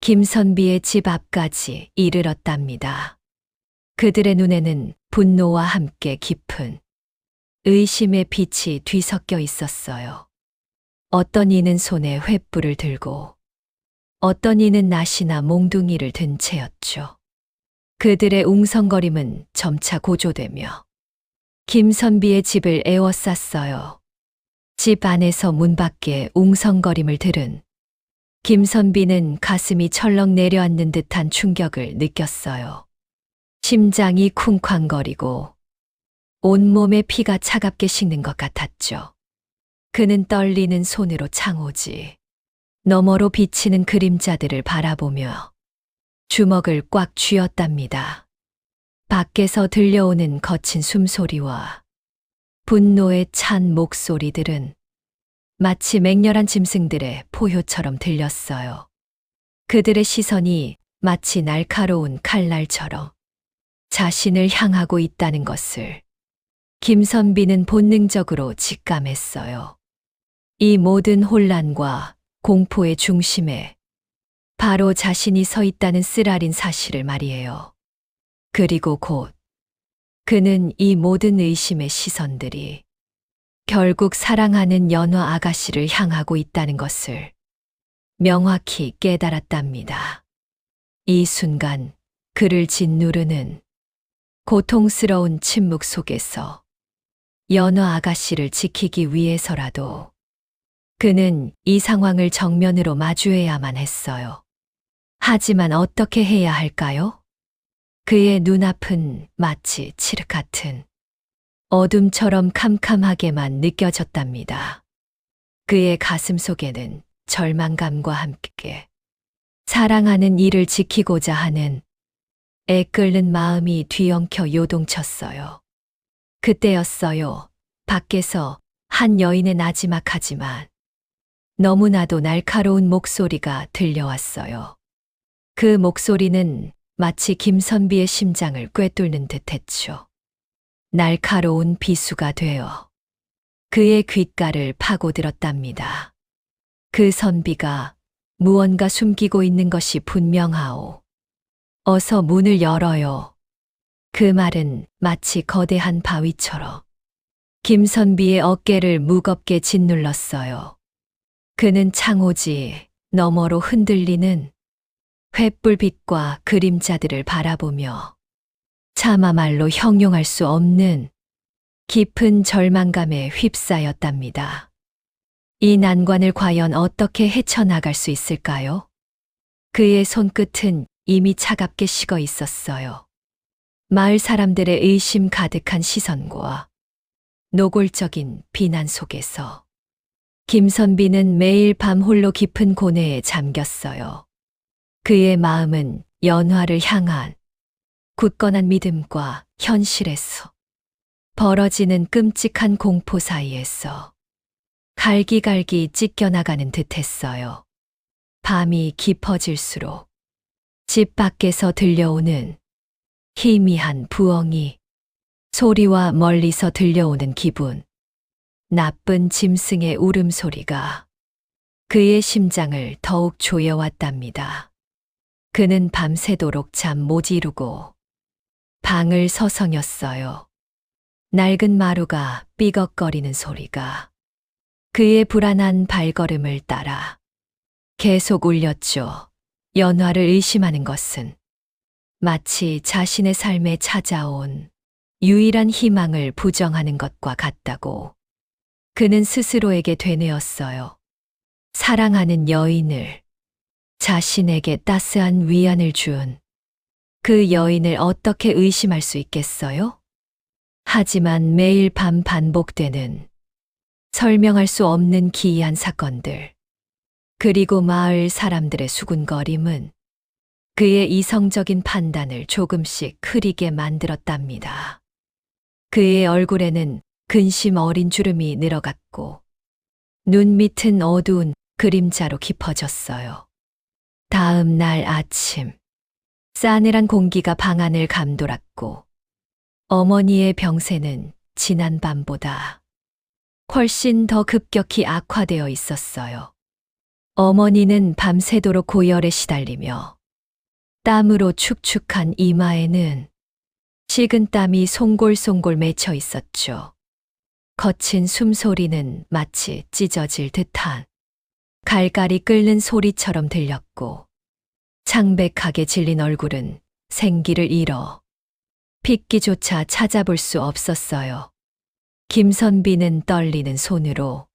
김선비의 집 앞까지 이르렀답니다. 그들의 눈에는 분노와 함께 깊은 의심의 빛이 뒤섞여 있었어요. 어떤 이는 손에 횃불을 들고 어떤 이는 낫이나 몽둥이를 든 채였죠. 그들의 웅성거림은 점차 고조되며 김선비의 집을 에워쌌어요. 집 안에서 문 밖에 웅성거림을 들은 김선비는 가슴이 철렁 내려앉는 듯한 충격을 느꼈어요. 심장이 쿵쾅거리고 온몸에 피가 차갑게 식는 것 같았죠. 그는 떨리는 손으로 창호지 너머로 비치는 그림자들을 바라보며 주먹을 꽉 쥐었답니다. 밖에서 들려오는 거친 숨소리와 분노에 찬 목소리들은 마치 맹렬한 짐승들의 포효처럼 들렸어요. 그들의 시선이 마치 날카로운 칼날처럼 자신을 향하고 있다는 것을 김선비는 본능적으로 직감했어요. 이 모든 혼란과 공포의 중심에 바로 자신이 서 있다는 쓰라린 사실을 말이에요. 그리고 곧 그는 이 모든 의심의 시선들이 결국 사랑하는 연화 아가씨를 향하고 있다는 것을 명확히 깨달았답니다. 이 순간 그를 짓누르는 고통스러운 침묵 속에서 연화 아가씨를 지키기 위해서라도 그는 이 상황을 정면으로 마주해야만 했어요. 하지만 어떻게 해야 할까요? 그의 눈앞은 마치 칠흑 같은 어둠처럼 캄캄하게만 느껴졌답니다. 그의 가슴 속에는 절망감과 함께 사랑하는 이를 지키고자 하는 애끓는 마음이 뒤엉켜 요동쳤어요. 그때였어요. 밖에서 한 여인의 나지막하지만 너무나도 날카로운 목소리가 들려왔어요. 그 목소리는 마치 김선비의 심장을 꿰뚫는 듯했죠. 날카로운 비수가 되어 그의 귓가를 파고들었답니다. 그 선비가 무언가 숨기고 있는 것이 분명하오. 어서 문을 열어요. 그 말은 마치 거대한 바위처럼 김선비의 어깨를 무겁게 짓눌렀어요. 그는 창호지 너머로 흔들리는 횃불빛과 그림자들을 바라보며 차마 말로 형용할 수 없는 깊은 절망감에 휩싸였답니다. 이 난관을 과연 어떻게 헤쳐나갈 수 있을까요? 그의 손끝은 이미 차갑게 식어 있었어요. 마을 사람들의 의심 가득한 시선과 노골적인 비난 속에서 김선비는 매일 밤 홀로 깊은 고뇌에 잠겼어요. 그의 마음은 연화를 향한 굳건한 믿음과 현실에서 벌어지는 끔찍한 공포 사이에서 갈기갈기 찢겨나가는 듯했어요. 밤이 깊어질수록 집 밖에서 들려오는 희미한 부엉이 소리와 멀리서 들려오는 기분, 나쁜 짐승의 울음소리가 그의 심장을 더욱 조여왔답니다. 그는 밤새도록 잠 못 이루고 방을 서성였어요. 낡은 마루가 삐걱거리는 소리가 그의 불안한 발걸음을 따라 계속 울렸죠. 연화를 의심하는 것은 마치 자신의 삶에 찾아온 유일한 희망을 부정하는 것과 같다고 그는 스스로에게 되뇌었어요. 사랑하는 여인을, 자신에게 따스한 위안을 준 그 여인을 어떻게 의심할 수 있겠어요? 하지만 매일 밤 반복되는 설명할 수 없는 기이한 사건들, 그리고 마을 사람들의 수군거림은 그의 이성적인 판단을 조금씩 흐리게 만들었답니다. 그의 얼굴에는 근심 어린 주름이 늘어갔고 눈 밑은 어두운 그림자로 깊어졌어요. 다음 날 아침, 싸늘한 공기가 방 안을 감돌았고 어머니의 병세는 지난 밤보다 훨씬 더 급격히 악화되어 있었어요. 어머니는 밤새도록 고열에 시달리며 땀으로 축축한 이마에는 식은 땀이 송골송골 맺혀 있었죠. 거친 숨소리는 마치 찢어질 듯한 갈갈이 끓는 소리처럼 들렸고 창백하게 질린 얼굴은 생기를 잃어 핏기조차 찾아볼 수 없었어요. 김선비는 떨리는 손으로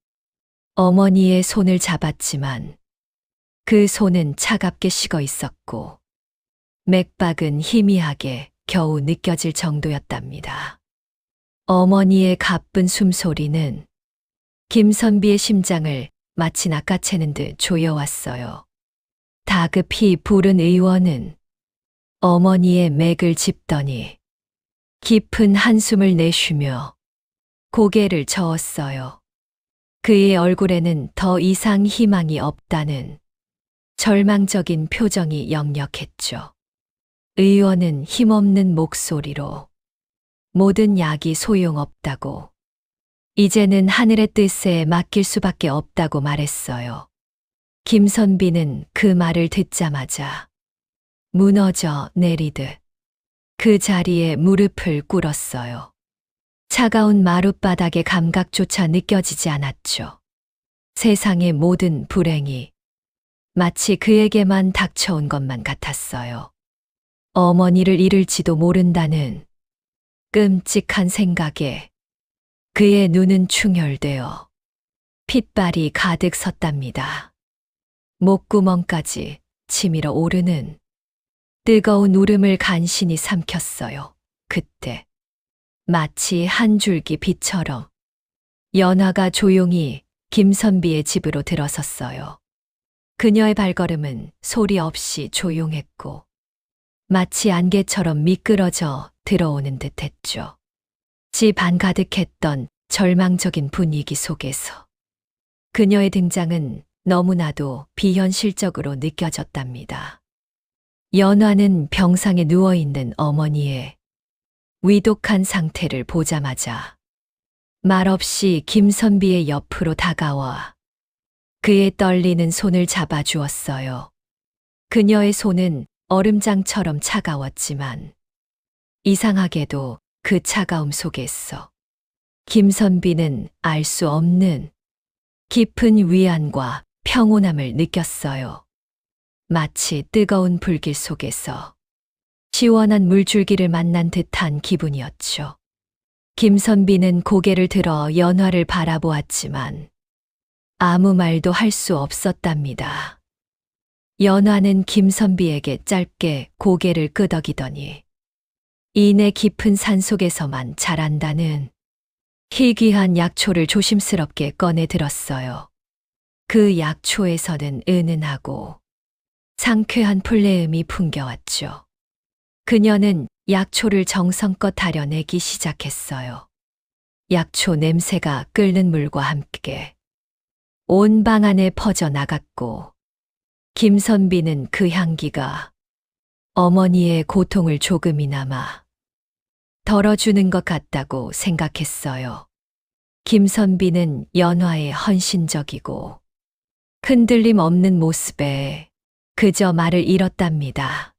어머니의 손을 잡았지만 그 손은 차갑게 식어 있었고 맥박은 희미하게 겨우 느껴질 정도였답니다. 어머니의 가쁜 숨소리는 김선비의 심장을 마치 낚아채는 듯 조여왔어요. 다급히 부른 의원은 어머니의 맥을 짚더니 깊은 한숨을 내쉬며 고개를 저었어요. 그의 얼굴에는 더 이상 희망이 없다는 절망적인 표정이 역력했죠. 의원은 힘없는 목소리로 모든 약이 소용없다고, 이제는 하늘의 뜻에 맡길 수밖에 없다고 말했어요. 김선비는 그 말을 듣자마자 무너져 내리듯 그 자리에 무릎을 꿇었어요. 차가운 마룻바닥의 감각조차 느껴지지 않았죠. 세상의 모든 불행이 마치 그에게만 닥쳐온 것만 같았어요. 어머니를 잃을지도 모른다는 끔찍한 생각에 그의 눈은 충혈되어 핏발이 가득 섰답니다. 목구멍까지 치밀어 오르는 뜨거운 울음을 간신히 삼켰어요. 그때 마치 한 줄기 빛처럼 연화가 조용히 김선비의 집으로 들어섰어요. 그녀의 발걸음은 소리 없이 조용했고 마치 안개처럼 미끄러져 들어오는 듯했죠. 집 안 가득했던 절망적인 분위기 속에서 그녀의 등장은 너무나도 비현실적으로 느껴졌답니다. 연화는 병상에 누워있는 어머니의 위독한 상태를 보자마자 말없이 김선비의 옆으로 다가와 그의 떨리는 손을 잡아주었어요. 그녀의 손은 얼음장처럼 차가웠지만 이상하게도 그 차가움 속에서 김선비는 알 수 없는 깊은 위안과 평온함을 느꼈어요. 마치 뜨거운 불길 속에서 시원한 물줄기를 만난 듯한 기분이었죠. 김선비는 고개를 들어 연화를 바라보았지만 아무 말도 할 수 없었답니다. 연화는 김선비에게 짧게 고개를 끄덕이더니 이내 깊은 산속에서만 자란다는 희귀한 약초를 조심스럽게 꺼내 들었어요. 그 약초에서는 은은하고 상쾌한 풀내음이 풍겨왔죠. 그녀는 약초를 정성껏 다려내기 시작했어요. 약초 냄새가 끓는 물과 함께 온 방 안에 퍼져 나갔고, 김선비는 그 향기가 어머니의 고통을 조금이나마 덜어주는 것 같다고 생각했어요. 김선비는 연화의 헌신적이고 흔들림 없는 모습에 그저 말을 잃었답니다.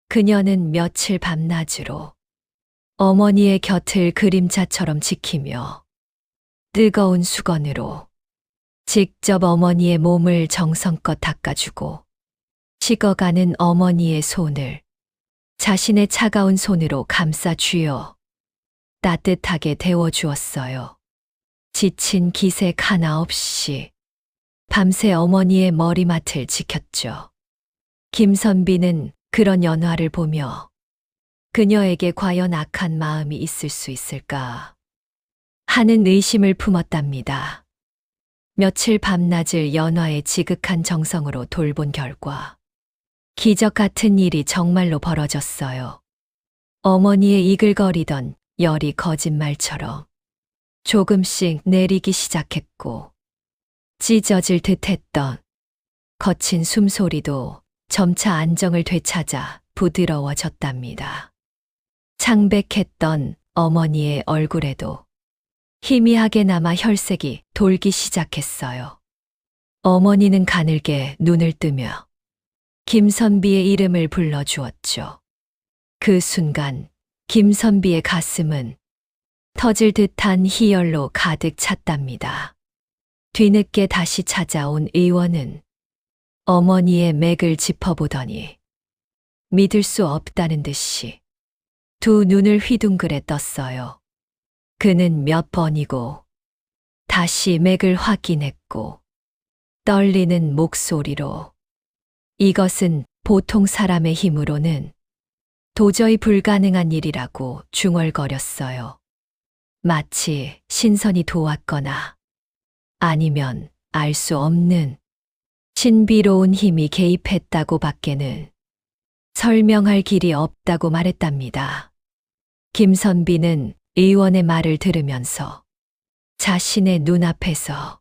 그녀는 며칠 밤낮으로 어머니의 곁을 그림자처럼 지키며 뜨거운 수건으로 직접 어머니의 몸을 정성껏 닦아주고, 식어가는 어머니의 손을 자신의 차가운 손으로 감싸 쥐어 따뜻하게 데워주었어요. 지친 기색 하나 없이 밤새 어머니의 머리맡을 지켰죠. 김선비는 그런 연화를 보며 그녀에게 과연 악한 마음이 있을 수 있을까 하는 의심을 품었답니다. 며칠 밤낮을 연화의 지극한 정성으로 돌본 결과 기적 같은 일이 정말로 벌어졌어요. 어머니의 이글거리던 열이 거짓말처럼 조금씩 내리기 시작했고, 찢어질 듯했던 거친 숨소리도 점차 안정을 되찾아 부드러워졌답니다. 창백했던 어머니의 얼굴에도 희미하게 남아 혈색이 돌기 시작했어요. 어머니는 가늘게 눈을 뜨며 김선비의 이름을 불러주었죠. 그 순간 김선비의 가슴은 터질 듯한 희열로 가득 찼답니다. 뒤늦게 다시 찾아온 의원은 어머니의 맥을 짚어보더니 믿을 수 없다는 듯이 두 눈을 휘둥그레 떴어요. 그는 몇 번이고 다시 맥을 확인했고 떨리는 목소리로 이것은 보통 사람의 힘으로는 도저히 불가능한 일이라고 중얼거렸어요. 마치 신선이 도왔거나 아니면 알 수 없는 신비로운 힘이 개입했다고 밖에는 설명할 길이 없다고 말했답니다. 김선비는 의원의 말을 들으면서 자신의 눈앞에서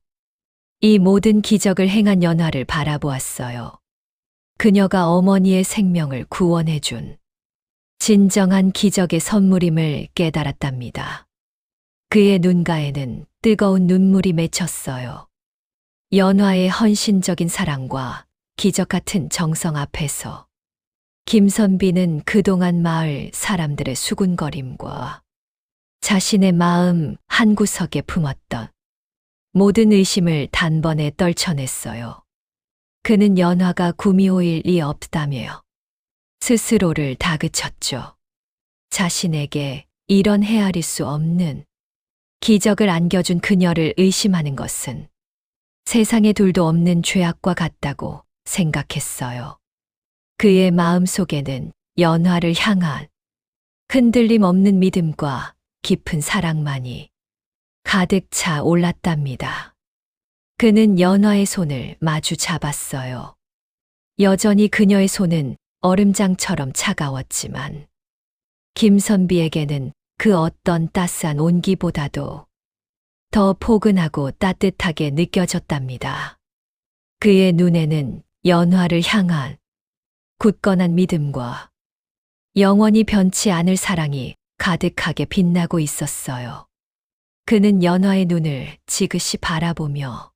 이 모든 기적을 행한 연화를 바라보았어요. 그녀가 어머니의 생명을 구원해준 진정한 기적의 선물임을 깨달았답니다. 그의 눈가에는 뜨거운 눈물이 맺혔어요. 연화의 헌신적인 사랑과 기적 같은 정성 앞에서 김선비는 그동안 마을 사람들의 수군거림과 자신의 마음 한구석에 품었던 모든 의심을 단번에 떨쳐냈어요. 그는 연화가 구미호일 리 없다며 스스로를 다그쳤죠. 자신에게 이런 헤아릴 수 없는 기적을 안겨준 그녀를 의심하는 것은 세상에 둘도 없는 죄악과 같다고 생각했어요. 그의 마음 속에는 연화를 향한 흔들림 없는 믿음과 깊은 사랑만이 가득 차 올랐답니다. 그는 연화의 손을 마주 잡았어요. 여전히 그녀의 손은 얼음장처럼 차가웠지만 김선비에게는 그 어떤 따스한 온기보다도 더 포근하고 따뜻하게 느껴졌답니다. 그의 눈에는 연화를 향한 굳건한 믿음과 영원히 변치 않을 사랑이 가득하게 빛나고 있었어요. 그는 연화의 눈을 지그시 바라보며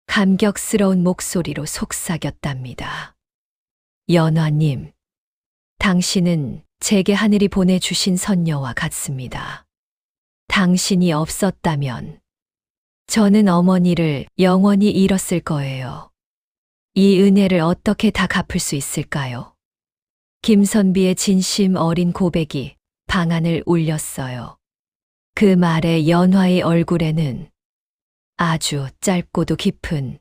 감격스러운 목소리로 속삭였답니다. 연화님, 당신은 제게 하늘이 보내주신 선녀와 같습니다. 당신이 없었다면 저는 어머니를 영원히 잃었을 거예요. 이 은혜를 어떻게 다 갚을 수 있을까요? 김선비의 진심 어린 고백이 방안을 울렸어요. 그 말에 연화의 얼굴에는 아주 짧고도 깊은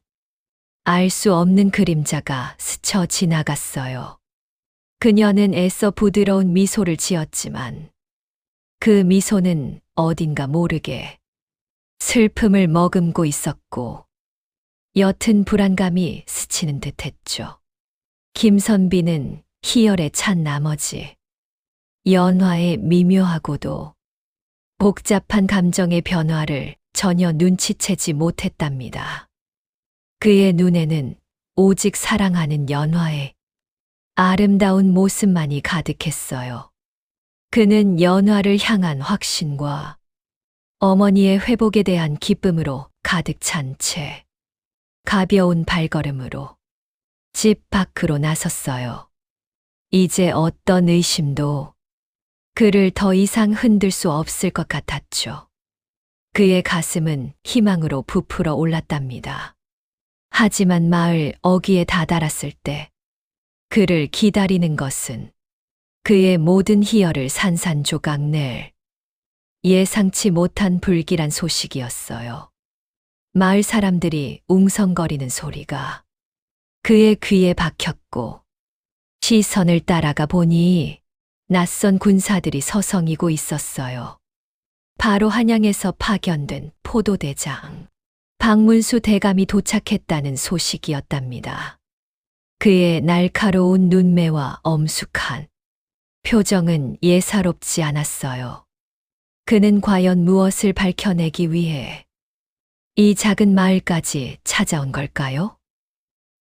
알 수 없는 그림자가 스쳐 지나갔어요. 그녀는 애써 부드러운 미소를 지었지만 그 미소는 어딘가 모르게 슬픔을 머금고 있었고 옅은 불안감이 스치는 듯했죠. 김선비는 희열에 찬 나머지 연화의 미묘하고도 복잡한 감정의 변화를 전혀 눈치채지 못했답니다. 그의 눈에는 오직 사랑하는 연화의 아름다운 모습만이 가득했어요. 그는 연화를 향한 확신과 어머니의 회복에 대한 기쁨으로 가득 찬 채 가벼운 발걸음으로 집 밖으로 나섰어요. 이제 어떤 의심도 그를 더 이상 흔들 수 없을 것 같았죠. 그의 가슴은 희망으로 부풀어 올랐답니다. 하지만 마을 어귀에 다다랐을 때 그를 기다리는 것은 그의 모든 희열을 산산조각 낼 예상치 못한 불길한 소식이었어요. 마을 사람들이 웅성거리는 소리가 그의 귀에 박혔고 시선을 따라가 보니 낯선 군사들이 서성이고 있었어요. 바로 한양에서 파견된 포도대장 박문수 대감이 도착했다는 소식이었답니다. 그의 날카로운 눈매와 엄숙한 표정은 예사롭지 않았어요. 그는 과연 무엇을 밝혀내기 위해 이 작은 마을까지 찾아온 걸까요?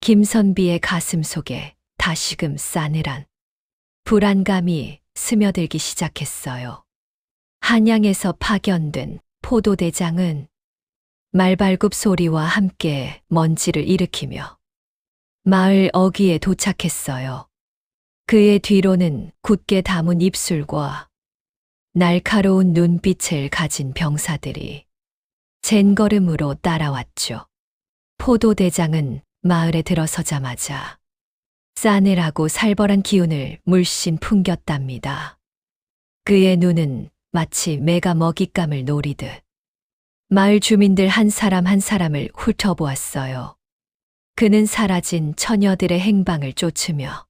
김선비의 가슴 속에 다시금 싸늘한 불안감이 스며들기 시작했어요. 한양에서 파견된 포도대장은 말발굽 소리와 함께 먼지를 일으키며 마을 어귀에 도착했어요. 그의 뒤로는 굳게 담은 입술과 날카로운 눈빛을 가진 병사들이 젠걸음으로 따라왔죠. 포도대장은 마을에 들어서자마자 싸늘하고 살벌한 기운을 물씬 풍겼답니다. 그의 눈은 마치 매가 먹잇감을 노리듯 마을 주민들 한 사람 한 사람을 훑어보았어요. 그는 사라진 처녀들의 행방을 쫓으며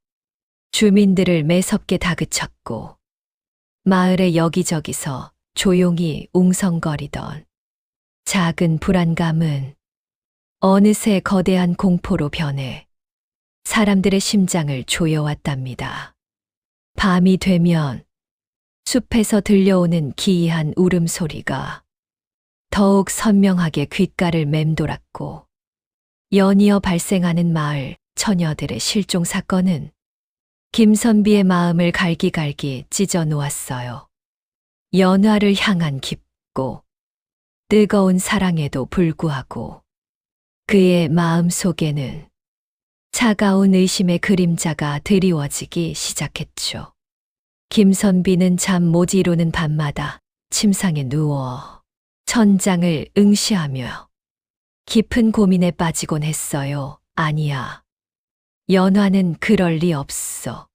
주민들을 매섭게 다그쳤고 마을의 여기저기서 조용히 웅성거리던 작은 불안감은 어느새 거대한 공포로 변해 사람들의 심장을 조여왔답니다. 밤이 되면 숲에서 들려오는 기이한 울음소리가 더욱 선명하게 귓가를 맴돌았고 연이어 발생하는 마을 처녀들의 실종 사건은 김선비의 마음을 갈기갈기 찢어 놓았어요. 연화를 향한 깊고 뜨거운 사랑에도 불구하고 그의 마음 속에는 차가운 의심의 그림자가 드리워지기 시작했죠. 김선비는 잠 못 이루는 밤마다 침상에 누워 천장을 응시하며 깊은 고민에 빠지곤 했어요. 아니야. 연화는 그럴 리 없어.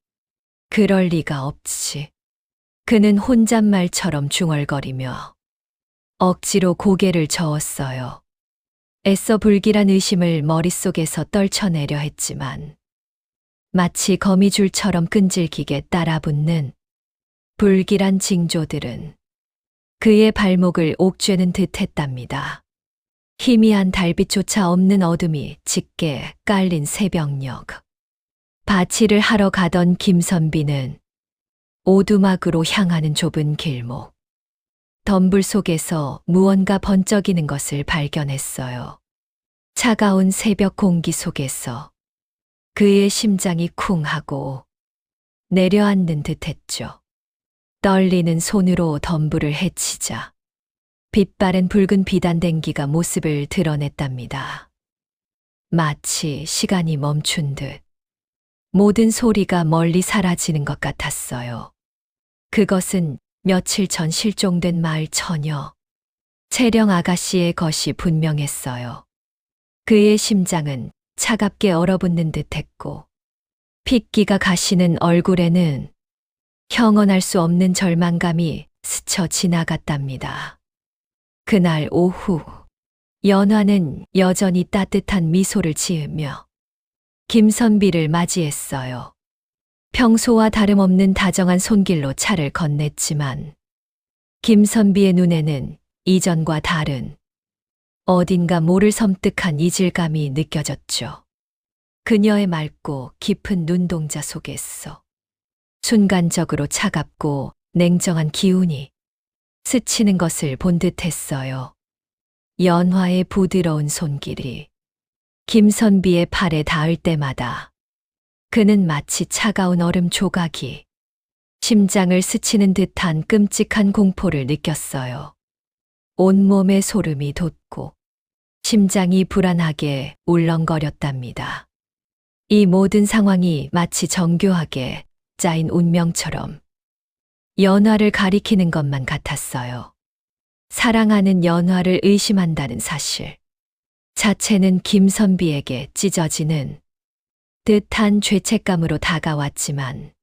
그럴 리가 없지. 그는 혼잣말처럼 중얼거리며 억지로 고개를 저었어요. 애써 불길한 의심을 머릿속에서 떨쳐내려 했지만 마치 거미줄처럼 끈질기게 따라붙는 불길한 징조들은 그의 발목을 옥죄는 듯했답니다. 희미한 달빛조차 없는 어둠이 짙게 깔린 새벽녘. 바치를 하러 가던 김선비는 오두막으로 향하는 좁은 길목. 덤불 속에서 무언가 번쩍이는 것을 발견했어요. 차가운 새벽 공기 속에서 그의 심장이 쿵 하고 내려앉는 듯했죠. 떨리는 손으로 덤불을 헤치자 빛바랜 붉은 비단댕기가 모습을 드러냈답니다. 마치 시간이 멈춘 듯 모든 소리가 멀리 사라지는 것 같았어요. 그것은 며칠 전 실종된 마을 처녀 채령 아가씨의 것이 분명했어요. 그의 심장은 차갑게 얼어붙는 듯했고 핏기가 가시는 얼굴에는 형언할 수 없는 절망감이 스쳐 지나갔답니다. 그날 오후 연화는 여전히 따뜻한 미소를 지으며 김선비를 맞이했어요. 평소와 다름없는 다정한 손길로 차를 건넸지만 김선비의 눈에는 이전과 다른 어딘가 모를 섬뜩한 이질감이 느껴졌죠. 그녀의 맑고 깊은 눈동자 속에서 순간적으로 차갑고 냉정한 기운이 스치는 것을 본 듯했어요. 연화의 부드러운 손길이 김선비의 팔에 닿을 때마다 그는 마치 차가운 얼음 조각이 심장을 스치는 듯한 끔찍한 공포를 느꼈어요. 온몸에 소름이 돋고 심장이 불안하게 울렁거렸답니다. 이 모든 상황이 마치 정교하게 짜인 운명처럼 연화를 가리키는 것만 같았어요. 사랑하는 연화를 의심한다는 사실 자체는 김선비에게 찢어지는 듯한 죄책감으로 다가왔지만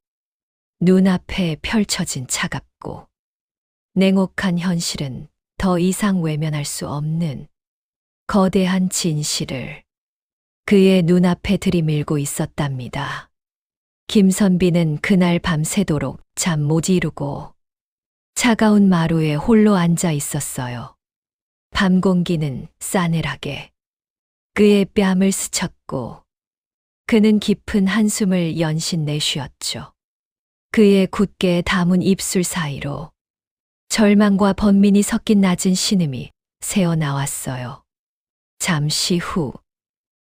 눈앞에 펼쳐진 차갑고 냉혹한 현실은 더 이상 외면할 수 없는 거대한 진실을 그의 눈앞에 들이밀고 있었답니다. 김선비는 그날 밤새도록 잠 못 이루고 차가운 마루에 홀로 앉아 있었어요. 밤 공기는 싸늘하게 그의 뺨을 스쳤고 그는 깊은 한숨을 연신 내쉬었죠. 그의 굳게 담은 입술 사이로 절망과 번민이 섞인 낮은 신음이 새어나왔어요. 잠시 후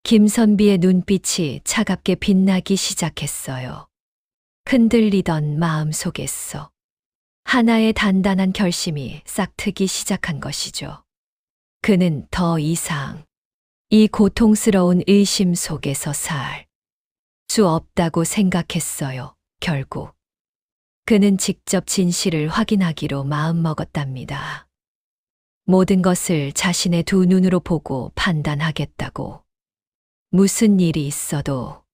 김선비의 눈빛이 차갑게 빛나기 시작했어요. 흔들리던 마음 속에서 하나의 단단한 결심이 싹트기 시작한 것이죠. 그는 더 이상 이 고통스러운 의심 속에서 살 수 없다고 생각했어요. 결국 그는 직접 진실을 확인하기로 마음먹었답니다. 모든 것을 자신의 두 눈으로 보고 판단하겠다고, 무슨 일이 있어도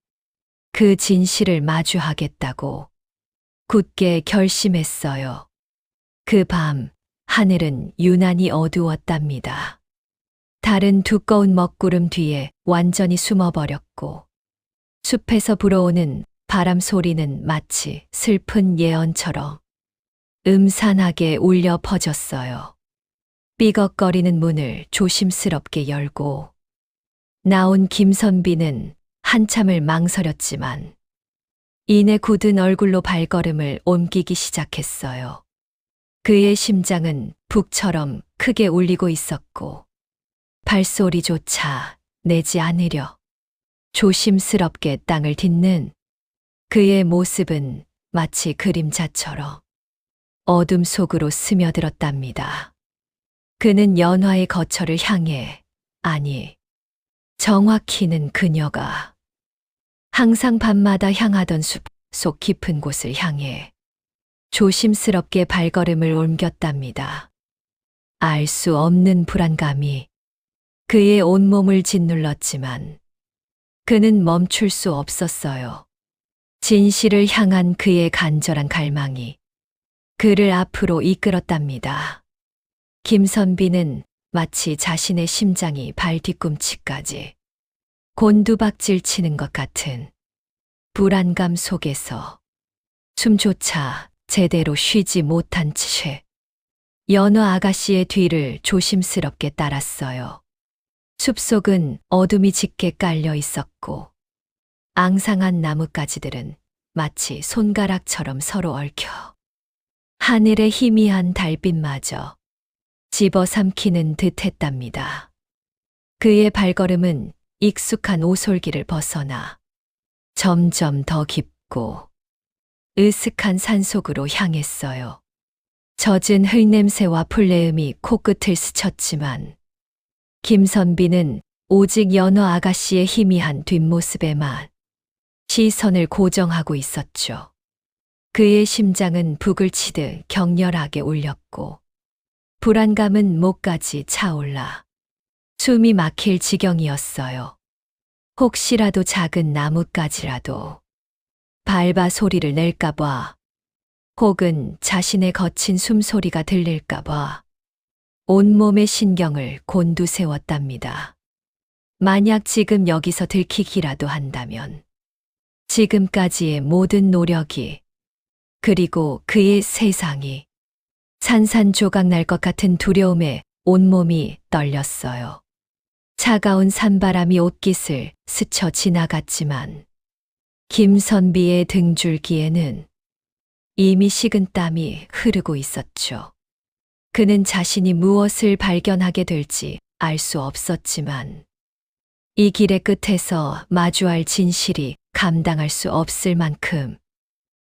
그 진실을 마주하겠다고 굳게 결심했어요. 그 밤 하늘은 유난히 어두웠답니다. 달은 두꺼운 먹구름 뒤에 완전히 숨어버렸고 숲에서 불어오는 바람 소리는 마치 슬픈 예언처럼 음산하게 울려 퍼졌어요. 삐걱거리는 문을 조심스럽게 열고 나온 김선비는 한참을 망설였지만 이내 굳은 얼굴로 발걸음을 옮기기 시작했어요. 그의 심장은 북처럼 크게 울리고 있었고 발소리조차 내지 않으려 조심스럽게 땅을 딛는 그의 모습은 마치 그림자처럼 어둠 속으로 스며들었답니다. 그는 연화의 거처를 향해, 아니, 정확히는 그녀가 항상 밤마다 향하던 숲 속 깊은 곳을 향해 조심스럽게 발걸음을 옮겼답니다. 알 수 없는 불안감이 그의 온몸을 짓눌렀지만 그는 멈출 수 없었어요. 진실을 향한 그의 간절한 갈망이 그를 앞으로 이끌었답니다. 김선비는 마치 자신의 심장이 발 뒤꿈치까지 곤두박질 치는 것 같은 불안감 속에서 숨조차 제대로 쉬지 못한 채 연화 아가씨의 뒤를 조심스럽게 따랐어요. 숲속은 어둠이 짙게 깔려 있었고 앙상한 나뭇가지들은 마치 손가락처럼 서로 얽혀 하늘의 희미한 달빛마저 집어삼키는 듯했답니다. 그의 발걸음은 익숙한 오솔길을 벗어나 점점 더 깊고 으슥한 산속으로 향했어요. 젖은 흙냄새와 풀내음이 코끝을 스쳤지만 김선비는 오직 연화 아가씨의 희미한 뒷모습에만 시선을 고정하고 있었죠. 그의 심장은 북을 치듯 격렬하게 울렸고 불안감은 목까지 차올라 숨이 막힐 지경이었어요. 혹시라도 작은 나뭇가지라도 밟아 소리를 낼까봐, 혹은 자신의 거친 숨소리가 들릴까봐 온몸의 신경을 곤두세웠답니다. 만약 지금 여기서 들키기라도 한다면 지금까지의 모든 노력이, 그리고 그의 세상이 산산조각 날 것 같은 두려움에 온몸이 떨렸어요. 차가운 산바람이 옷깃을 스쳐 지나갔지만 김선비의 등줄기에는 이미 식은 땀이 흐르고 있었죠. 그는 자신이 무엇을 발견하게 될지 알 수 없었지만 이 길의 끝에서 마주할 진실이 감당할 수 없을 만큼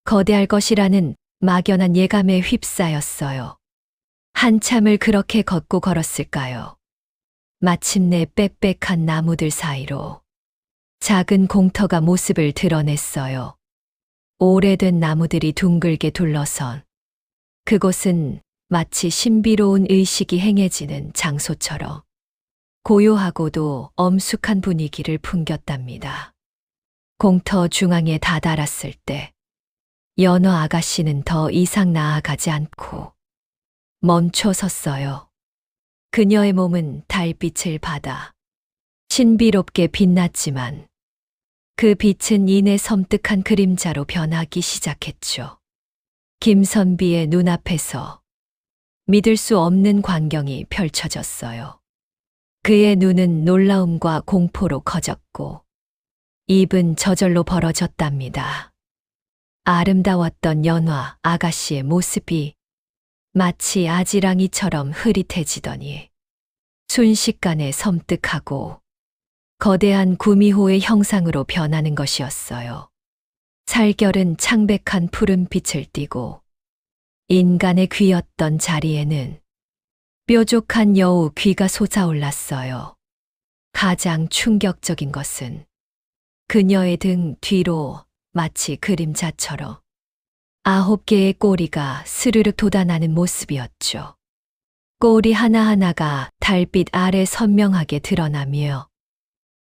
거대할 것이라는 막연한 예감에 휩싸였어요. 한참을 그렇게 걷고 걸었을까요? 마침내 빽빽한 나무들 사이로 작은 공터가 모습을 드러냈어요. 오래된 나무들이 둥글게 둘러선 그곳은 마치 신비로운 의식이 행해지는 장소처럼 고요하고도 엄숙한 분위기를 풍겼답니다. 공터 중앙에 다다랐을 때 연어 아가씨는 더 이상 나아가지 않고 멈춰 섰어요. 그녀의 몸은 달빛을 받아 신비롭게 빛났지만 그 빛은 이내 섬뜩한 그림자로 변하기 시작했죠. 김선비의 눈앞에서 믿을 수 없는 광경이 펼쳐졌어요. 그의 눈은 놀라움과 공포로 커졌고 입은 저절로 벌어졌답니다. 아름다웠던 연화 아가씨의 모습이 마치 아지랑이처럼 흐릿해지더니 순식간에 섬뜩하고 거대한 구미호의 형상으로 변하는 것이었어요. 살결은 창백한 푸른빛을 띠고 인간의 귀였던 자리에는 뾰족한 여우 귀가 솟아올랐어요. 가장 충격적인 것은 그녀의 등 뒤로 마치 그림자처럼 9개의 꼬리가 스르륵 돋아나는 모습이었죠. 꼬리 하나하나가 달빛 아래 선명하게 드러나며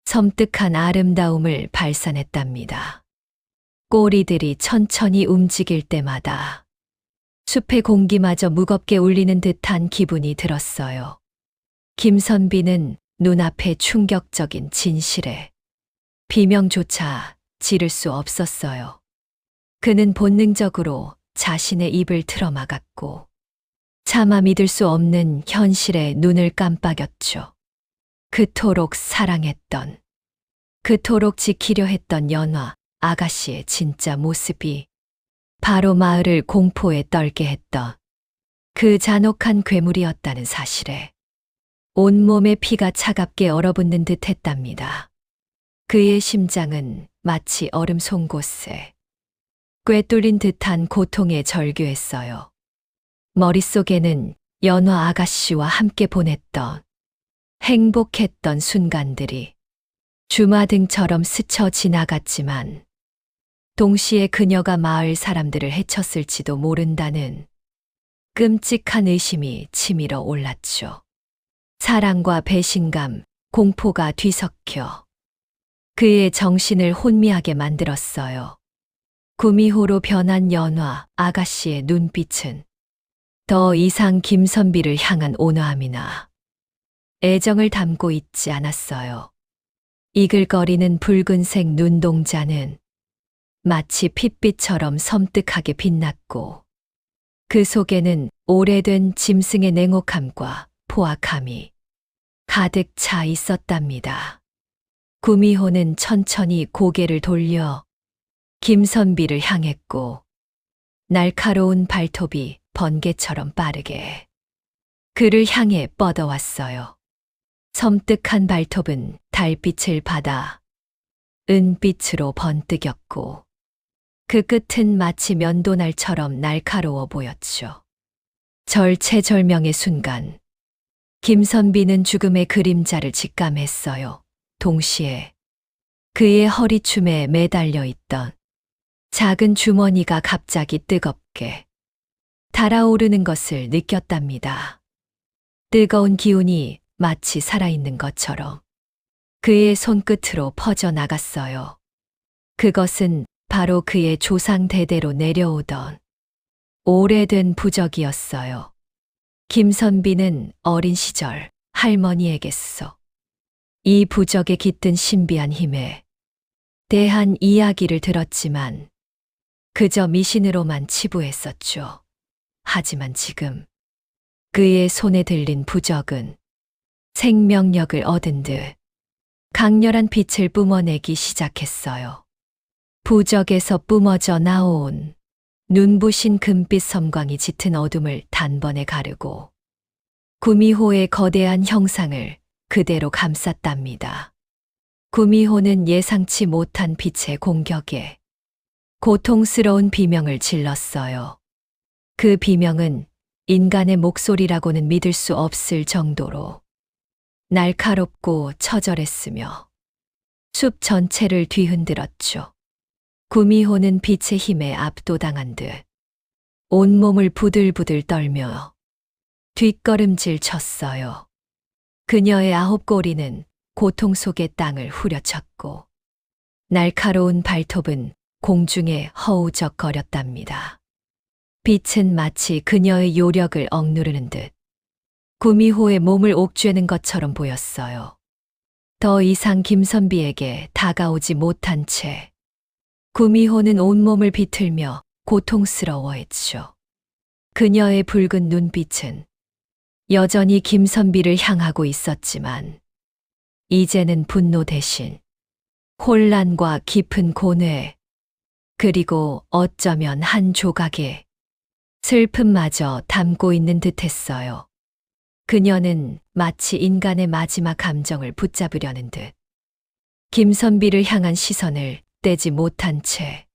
섬뜩한 아름다움을 발산했답니다. 꼬리들이 천천히 움직일 때마다 숲의 공기마저 무겁게 울리는 듯한 기분이 들었어요. 김선비는 눈앞의 충격적인 진실에 비명조차 지를 수 없었어요. 그는 본능적으로 자신의 입을 틀어막았고 차마 믿을 수 없는 현실에 눈을 깜빡였죠. 그토록 사랑했던, 그토록 지키려 했던 연화 아가씨의 진짜 모습이 바로 마을을 공포에 떨게 했던 그 잔혹한 괴물이었다는 사실에 온몸의 피가 차갑게 얼어붙는 듯 했답니다. 그의 심장은 마치 얼음 송곳에 꿰뚫린 듯한 고통에 절규했어요. 머릿속에는 연화 아가씨와 함께 보냈던 행복했던 순간들이 주마등처럼 스쳐 지나갔지만 동시에 그녀가 마을 사람들을 해쳤을지도 모른다는 끔찍한 의심이 치밀어 올랐죠. 사랑과 배신감, 공포가 뒤섞여 그의 정신을 혼미하게 만들었어요. 구미호로 변한 연화 아가씨의 눈빛은 더 이상 김선비를 향한 온화함이나 애정을 담고 있지 않았어요. 이글거리는 붉은색 눈동자는 마치 핏빛처럼 섬뜩하게 빛났고 그 속에는 오래된 짐승의 냉혹함과 포악함이 가득 차 있었답니다. 구미호는 천천히 고개를 돌려 김선비를 향했고 날카로운 발톱이 번개처럼 빠르게 그를 향해 뻗어왔어요. 섬뜩한 발톱은 달빛을 받아 은빛으로 번뜩였고 그 끝은 마치 면도날처럼 날카로워 보였죠. 절체절명의 순간 김선비는 죽음의 그림자를 직감했어요. 동시에 그의 허리춤에 매달려 있던 작은 주머니가 갑자기 뜨겁게 달아오르는 것을 느꼈답니다. 뜨거운 기운이 마치 살아있는 것처럼 그의 손끝으로 퍼져나갔어요. 그것은 바로 그의 조상 대대로 내려오던 오래된 부적이었어요. 김선비는 어린 시절 할머니에게서 이 부적에 깃든 신비한 힘에 대한 이야기를 들었지만 그저 미신으로만 치부했었죠. 하지만 지금 그의 손에 들린 부적은 생명력을 얻은 듯 강렬한 빛을 뿜어내기 시작했어요. 부적에서 뿜어져 나온 눈부신 금빛 섬광이 짙은 어둠을 단번에 가르고 구미호의 거대한 형상을 그대로 감쌌답니다. 구미호는 예상치 못한 빛의 공격에 고통스러운 비명을 질렀어요. 그 비명은 인간의 목소리라고는 믿을 수 없을 정도로 날카롭고 처절했으며 숲 전체를 뒤흔들었죠. 구미호는 빛의 힘에 압도당한 듯 온몸을 부들부들 떨며 뒷걸음질 쳤어요. 그녀의 9꼬리는 고통 속의 땅을 후려쳤고 날카로운 발톱은 공중에 허우적거렸답니다. 빛은 마치 그녀의 요력을 억누르는 듯 구미호의 몸을 옥죄는 것처럼 보였어요. 더 이상 김선비에게 다가오지 못한 채 구미호는 온몸을 비틀며 고통스러워했죠. 그녀의 붉은 눈빛은 여전히 김선비를 향하고 있었지만 이제는 분노 대신 혼란과 깊은 고뇌, 그리고 어쩌면 한 조각의 슬픔마저 담고 있는 듯했어요. 그녀는 마치 인간의 마지막 감정을 붙잡으려는 듯 김선비를 향한 시선을 떼지 못한 채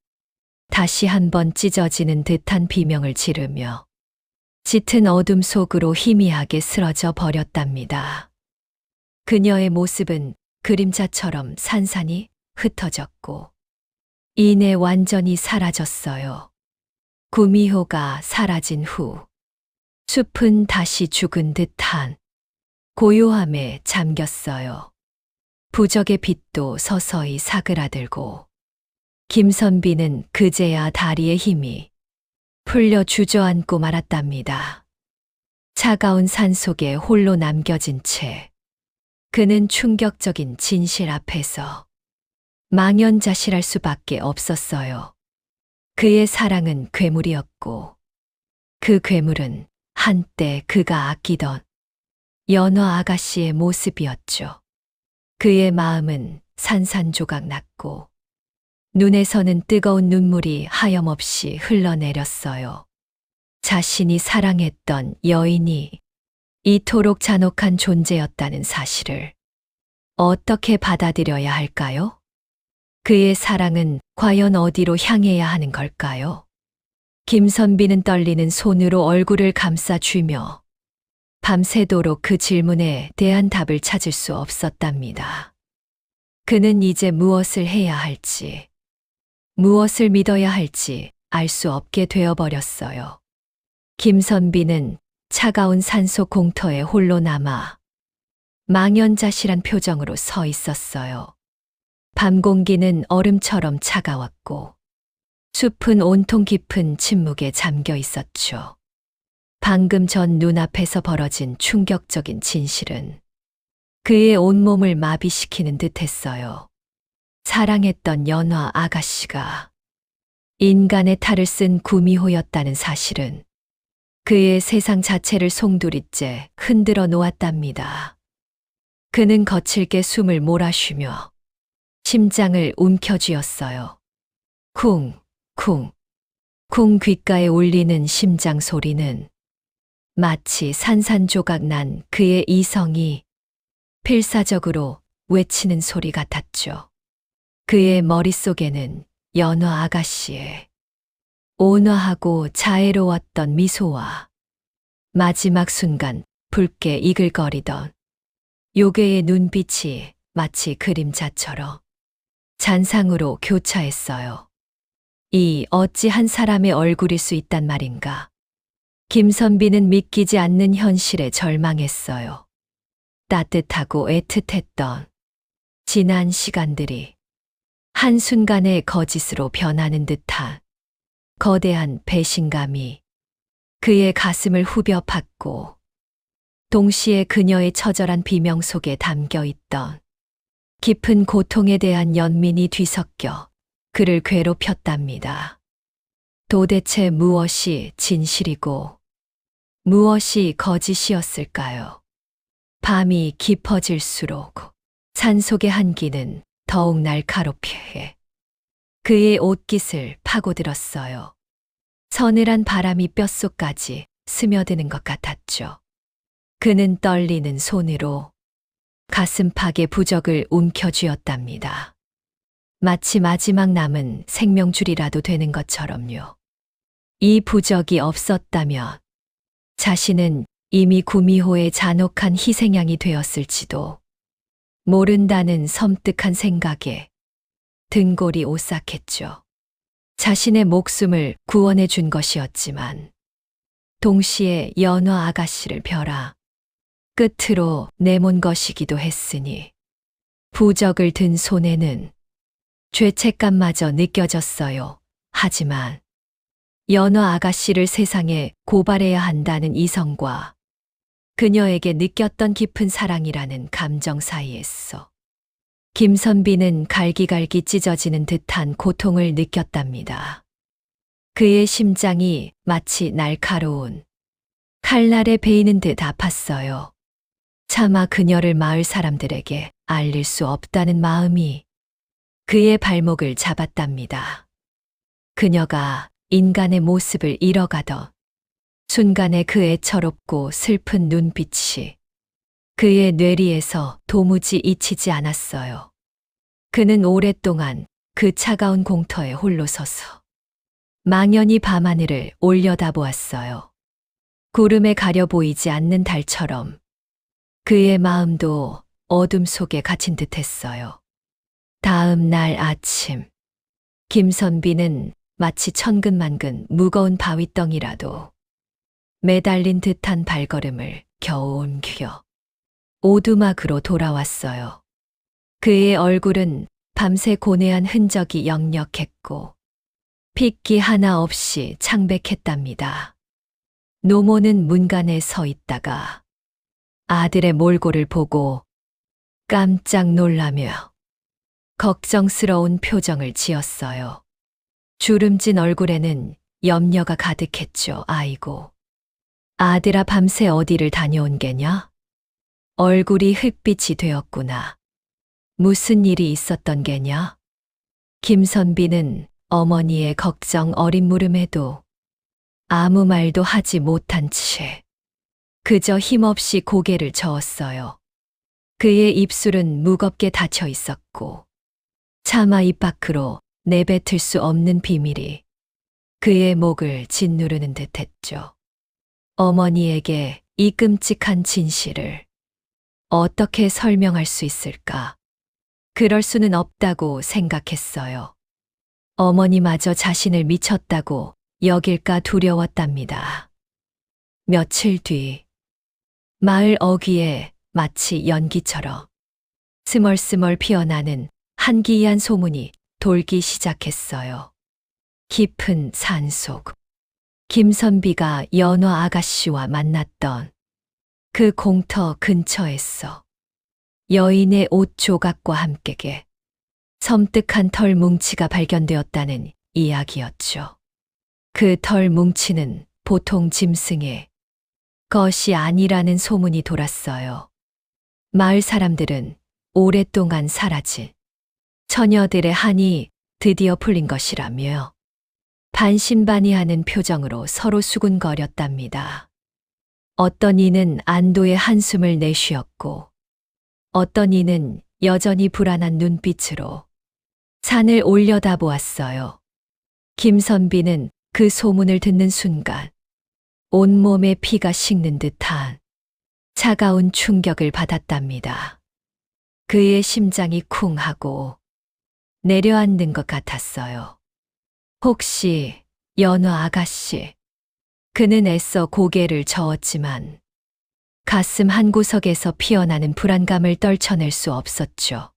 다시 한번 찢어지는 듯한 비명을 지르며 짙은 어둠 속으로 희미하게 쓰러져 버렸답니다. 그녀의 모습은 그림자처럼 산산이 흩어졌고 이내 완전히 사라졌어요. 구미호가 사라진 후 숲은 다시 죽은 듯한 고요함에 잠겼어요. 부적의 빛도 서서히 사그라들고 김선비는 그제야 다리의 힘이 풀려 주저앉고 말았답니다. 차가운 산 속에 홀로 남겨진 채 그는 충격적인 진실 앞에서 망연자실할 수밖에 없었어요. 그의 사랑은 괴물이었고 그 괴물은 한때 그가 아끼던 연어 아가씨의 모습이었죠. 그의 마음은 산산조각 났고 눈에서는 뜨거운 눈물이 하염없이 흘러내렸어요. 자신이 사랑했던 여인이 이토록 잔혹한 존재였다는 사실을 어떻게 받아들여야 할까요? 그의 사랑은 과연 어디로 향해야 하는 걸까요? 김선비는 떨리는 손으로 얼굴을 감싸쥐며 밤새도록 그 질문에 대한 답을 찾을 수 없었답니다. 그는 이제 무엇을 해야 할지, 무엇을 믿어야 할지 알 수 없게 되어버렸어요. 김선비는 차가운 산속 공터에 홀로 남아 망연자실한 표정으로 서 있었어요. 밤 공기는 얼음처럼 차가웠고 숲은 온통 깊은 침묵에 잠겨 있었죠. 방금 전 눈앞에서 벌어진 충격적인 진실은 그의 온몸을 마비시키는 듯했어요. 사랑했던 연화 아가씨가 인간의 탈을 쓴 구미호였다는 사실은 그의 세상 자체를 송두리째 흔들어 놓았답니다. 그는 거칠게 숨을 몰아쉬며 심장을 움켜쥐었어요. 쿵, 쿵, 쿵 귓가에 울리는 심장 소리는 마치 산산조각 난 그의 이성이 필사적으로 외치는 소리 같았죠. 그의 머릿속에는 연화 아가씨의 온화하고 자애로웠던 미소와 마지막 순간 붉게 이글거리던 요괴의 눈빛이 마치 그림자처럼 잔상으로 교차했어요. 이 어찌한 사람의 얼굴일 수 있단 말인가. 김선비는 믿기지 않는 현실에 절망했어요. 따뜻하고 애틋했던 지난 시간들이 한순간에 거짓으로 변하는 듯한 거대한 배신감이 그의 가슴을 후벼 팠고 동시에 그녀의 처절한 비명 속에 담겨 있던 깊은 고통에 대한 연민이 뒤섞여 그를 괴롭혔답니다. 도대체 무엇이 진실이고 무엇이 거짓이었을까요? 밤이 깊어질수록 산속의 한기는 더욱 날카롭게 그의 옷깃을 파고들었어요. 서늘한 바람이 뼛속까지 스며드는 것 같았죠. 그는 떨리는 손으로 가슴팍에 부적을 움켜쥐었답니다. 마치 마지막 남은 생명줄이라도 되는 것처럼요. 이 부적이 없었다면 자신은 이미 구미호의 잔혹한 희생양이 되었을지도 모른다는 섬뜩한 생각에 등골이 오싹했죠. 자신의 목숨을 구원해 준 것이었지만 동시에 연화 아가씨를 벼라 끝으로 내몬 것이기도 했으니 부적을 든 손에는 죄책감마저 느껴졌어요. 하지만 연화 아가씨를 세상에 고발해야 한다는 이성과 그녀에게 느꼈던 깊은 사랑이라는 감정 사이에서 김선비는 갈기갈기 찢어지는 듯한 고통을 느꼈답니다. 그의 심장이 마치 날카로운 칼날에 베이는 듯 아팠어요. 차마 그녀를 마을 사람들에게 알릴 수 없다는 마음이 그의 발목을 잡았답니다. 그녀가 인간의 모습을 잃어가던 순간에 그 애처롭고 슬픈 눈빛이 그의 뇌리에서 도무지 잊히지 않았어요. 그는 오랫동안 그 차가운 공터에 홀로 서서 망연히 밤하늘을 올려다보았어요. 구름에 가려 보이지 않는 달처럼 그의 마음도 어둠 속에 갇힌 듯했어요. 다음 날 아침, 김선비는 마치 천근만근 무거운 바위덩이라도 매달린 듯한 발걸음을 겨우 옮겨 오두막으로 돌아왔어요. 그의 얼굴은 밤새 고뇌한 흔적이 역력했고 핏기 하나 없이 창백했답니다. 노모는 문간에 서 있다가 아들의 몰골을 보고 깜짝 놀라며 걱정스러운 표정을 지었어요. 주름진 얼굴에는 염려가 가득했죠. 아이고, 아들아 밤새 어디를 다녀온 게냐? 얼굴이 흙빛이 되었구나. 무슨 일이 있었던 게냐? 김선비는 어머니의 걱정 어린 물음에도 아무 말도 하지 못한 채 그저 힘없이 고개를 저었어요. 그의 입술은 무겁게 닫혀 있었고 차마 입 밖으로 내뱉을 수 없는 비밀이 그의 목을 짓누르는 듯했죠. 어머니에게 이 끔찍한 진실을 어떻게 설명할 수 있을까? 그럴 수는 없다고 생각했어요. 어머니마저 자신을 미쳤다고 여길까 두려웠답니다. 며칠 뒤 마을 어귀에 마치 연기처럼 스멀스멀 피어나는 한기이한 소문이 돌기 시작했어요. 깊은 산속, 김선비가 연화 아가씨와 만났던 그 공터 근처에서 여인의 옷 조각과 함께 섬뜩한 털 뭉치가 발견되었다는 이야기였죠. 그 털 뭉치는 보통 짐승의 것이 아니라는 소문이 돌았어요. 마을 사람들은 오랫동안 사라진 처녀들의 한이 드디어 풀린 것이라며 반신반의하는 표정으로 서로 수군거렸답니다. 어떤 이는 안도의 한숨을 내쉬었고 어떤 이는 여전히 불안한 눈빛으로 산을 올려다보았어요. 김선비는 그 소문을 듣는 순간 온몸에 피가 식는 듯한 차가운 충격을 받았답니다. 그의 심장이 쿵 하고 내려앉는 것 같았어요. 혹시 연화 아가씨? 그는 애써 고개를 저었지만 가슴 한구석에서 피어나는 불안감을 떨쳐낼 수 없었죠.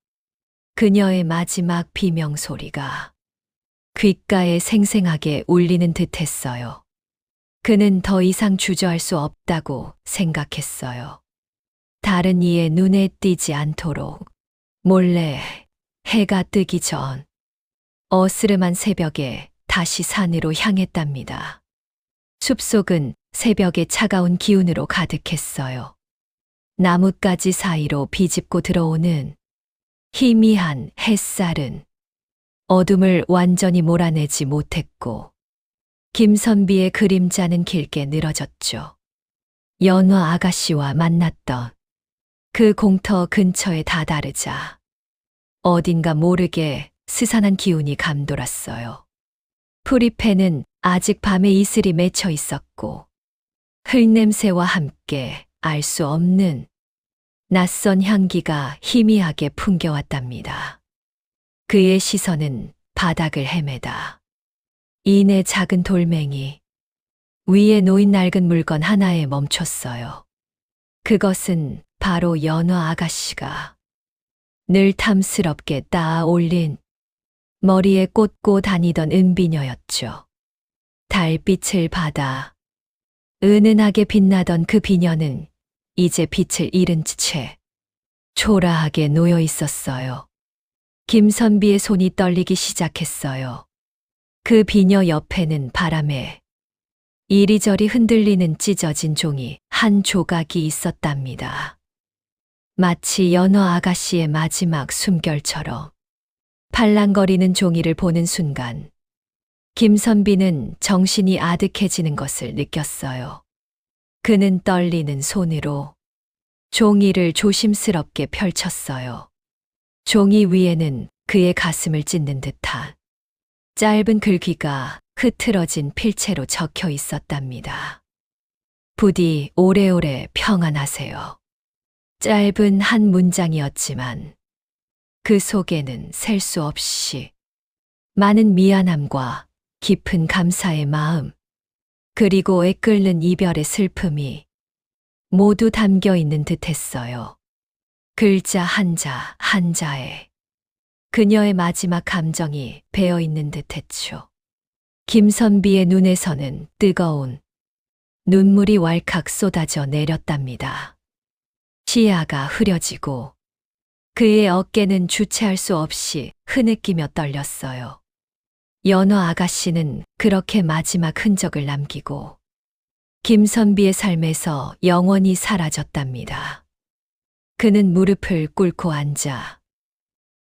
그녀의 마지막 비명 소리가 귓가에 생생하게 울리는 듯했어요. 그는 더 이상 주저할 수 없다고 생각했어요. 다른 이의 눈에 띄지 않도록 몰래 해가 뜨기 전 어스름한 새벽에 다시 산으로 향했답니다. 숲속은 새벽의 차가운 기운으로 가득했어요. 나뭇가지 사이로 비집고 들어오는 희미한 햇살은 어둠을 완전히 몰아내지 못했고 김선비의 그림자는 길게 늘어졌죠. 연화 아가씨와 만났던 그 공터 근처에 다다르자 어딘가 모르게 스산한 기운이 감돌았어요. 프리패는 아직 밤에 이슬이 맺혀 있었고 흙냄새와 함께 알 수 없는 낯선 향기가 희미하게 풍겨왔답니다. 그의 시선은 바닥을 헤매다 이내 작은 돌멩이 위에 놓인 낡은 물건 하나에 멈췄어요. 그것은 바로 연화 아가씨가 늘 탐스럽게 따아 올린 머리에 꽂고 다니던 은비녀였죠. 달빛을 받아 은은하게 빛나던 그 비녀는 이제 빛을 잃은 채 초라하게 놓여 있었어요. 김선비의 손이 떨리기 시작했어요. 그 비녀 옆에는 바람에 이리저리 흔들리는 찢어진 종이 한 조각이 있었답니다. 마치 연화 아가씨의 마지막 숨결처럼 팔랑거리는 종이를 보는 순간 김선비는 정신이 아득해지는 것을 느꼈어요. 그는 떨리는 손으로 종이를 조심스럽게 펼쳤어요. 종이 위에는 그의 가슴을 찢는 듯한 짧은 글귀가 흐트러진 필체로 적혀 있었답니다. 부디 오래오래 평안하세요. 짧은 한 문장이었지만 그 속에는 셀 수 없이 많은 미안함과 깊은 감사의 마음, 그리고 애끓는 이별의 슬픔이 모두 담겨 있는 듯했어요. 글자 한자 한자에 그녀의 마지막 감정이 배어 있는 듯했죠. 김선비의 눈에서는 뜨거운 눈물이 왈칵 쏟아져 내렸답니다. 시야가 흐려지고 그의 어깨는 주체할 수 없이 흐느끼며 떨렸어요. 연화 아가씨는 그렇게 마지막 흔적을 남기고 김선비의 삶에서 영원히 사라졌답니다. 그는 무릎을 꿇고 앉아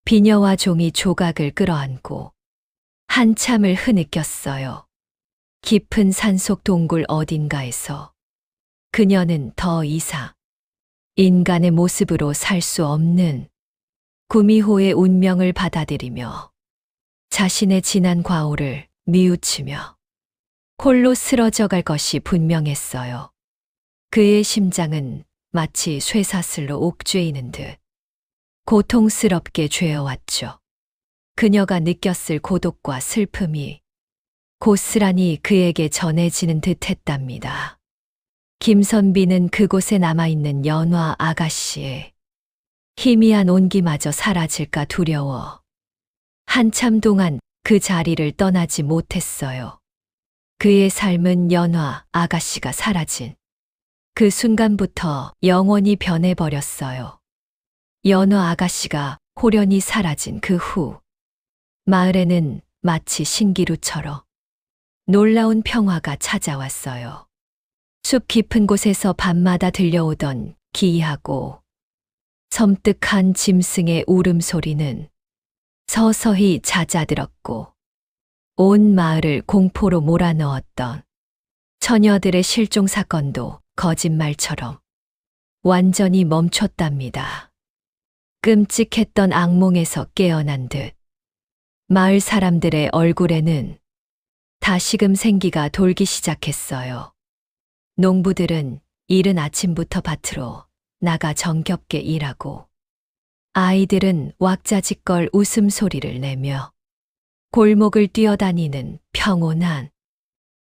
비녀와 종이 조각을 끌어안고 한참을 흐느꼈어요. 깊은 산속 동굴 어딘가에서 그녀는 더 이상 인간의 모습으로 살 수 없는 구미호의 운명을 받아들이며 자신의 지난 과오를 뉘우치며 홀로 쓰러져 갈 것이 분명했어요. 그의 심장은 마치 쇠사슬로 옥죄이는 듯 고통스럽게 죄어왔죠. 그녀가 느꼈을 고독과 슬픔이 고스란히 그에게 전해지는 듯했답니다. 김선비는 그곳에 남아있는 연화 아가씨의 희미한 온기마저 사라질까 두려워 한참 동안 그 자리를 떠나지 못했어요. 그의 삶은 연화 아가씨가 사라진 그 순간부터 영원히 변해버렸어요. 연화 아가씨가 호련히 사라진 그 후 마을에는 마치 신기루처럼 놀라운 평화가 찾아왔어요. 숲 깊은 곳에서 밤마다 들려오던 기이하고 섬뜩한 짐승의 울음소리는 서서히 잦아들었고 온 마을을 공포로 몰아넣었던 처녀들의 실종 사건도 거짓말처럼 완전히 멈췄답니다. 끔찍했던 악몽에서 깨어난 듯 마을 사람들의 얼굴에는 다시금 생기가 돌기 시작했어요. 농부들은 이른 아침부터 밭으로 나가 정겹게 일하고 아이들은 왁자지껄 웃음소리를 내며 골목을 뛰어다니는 평온한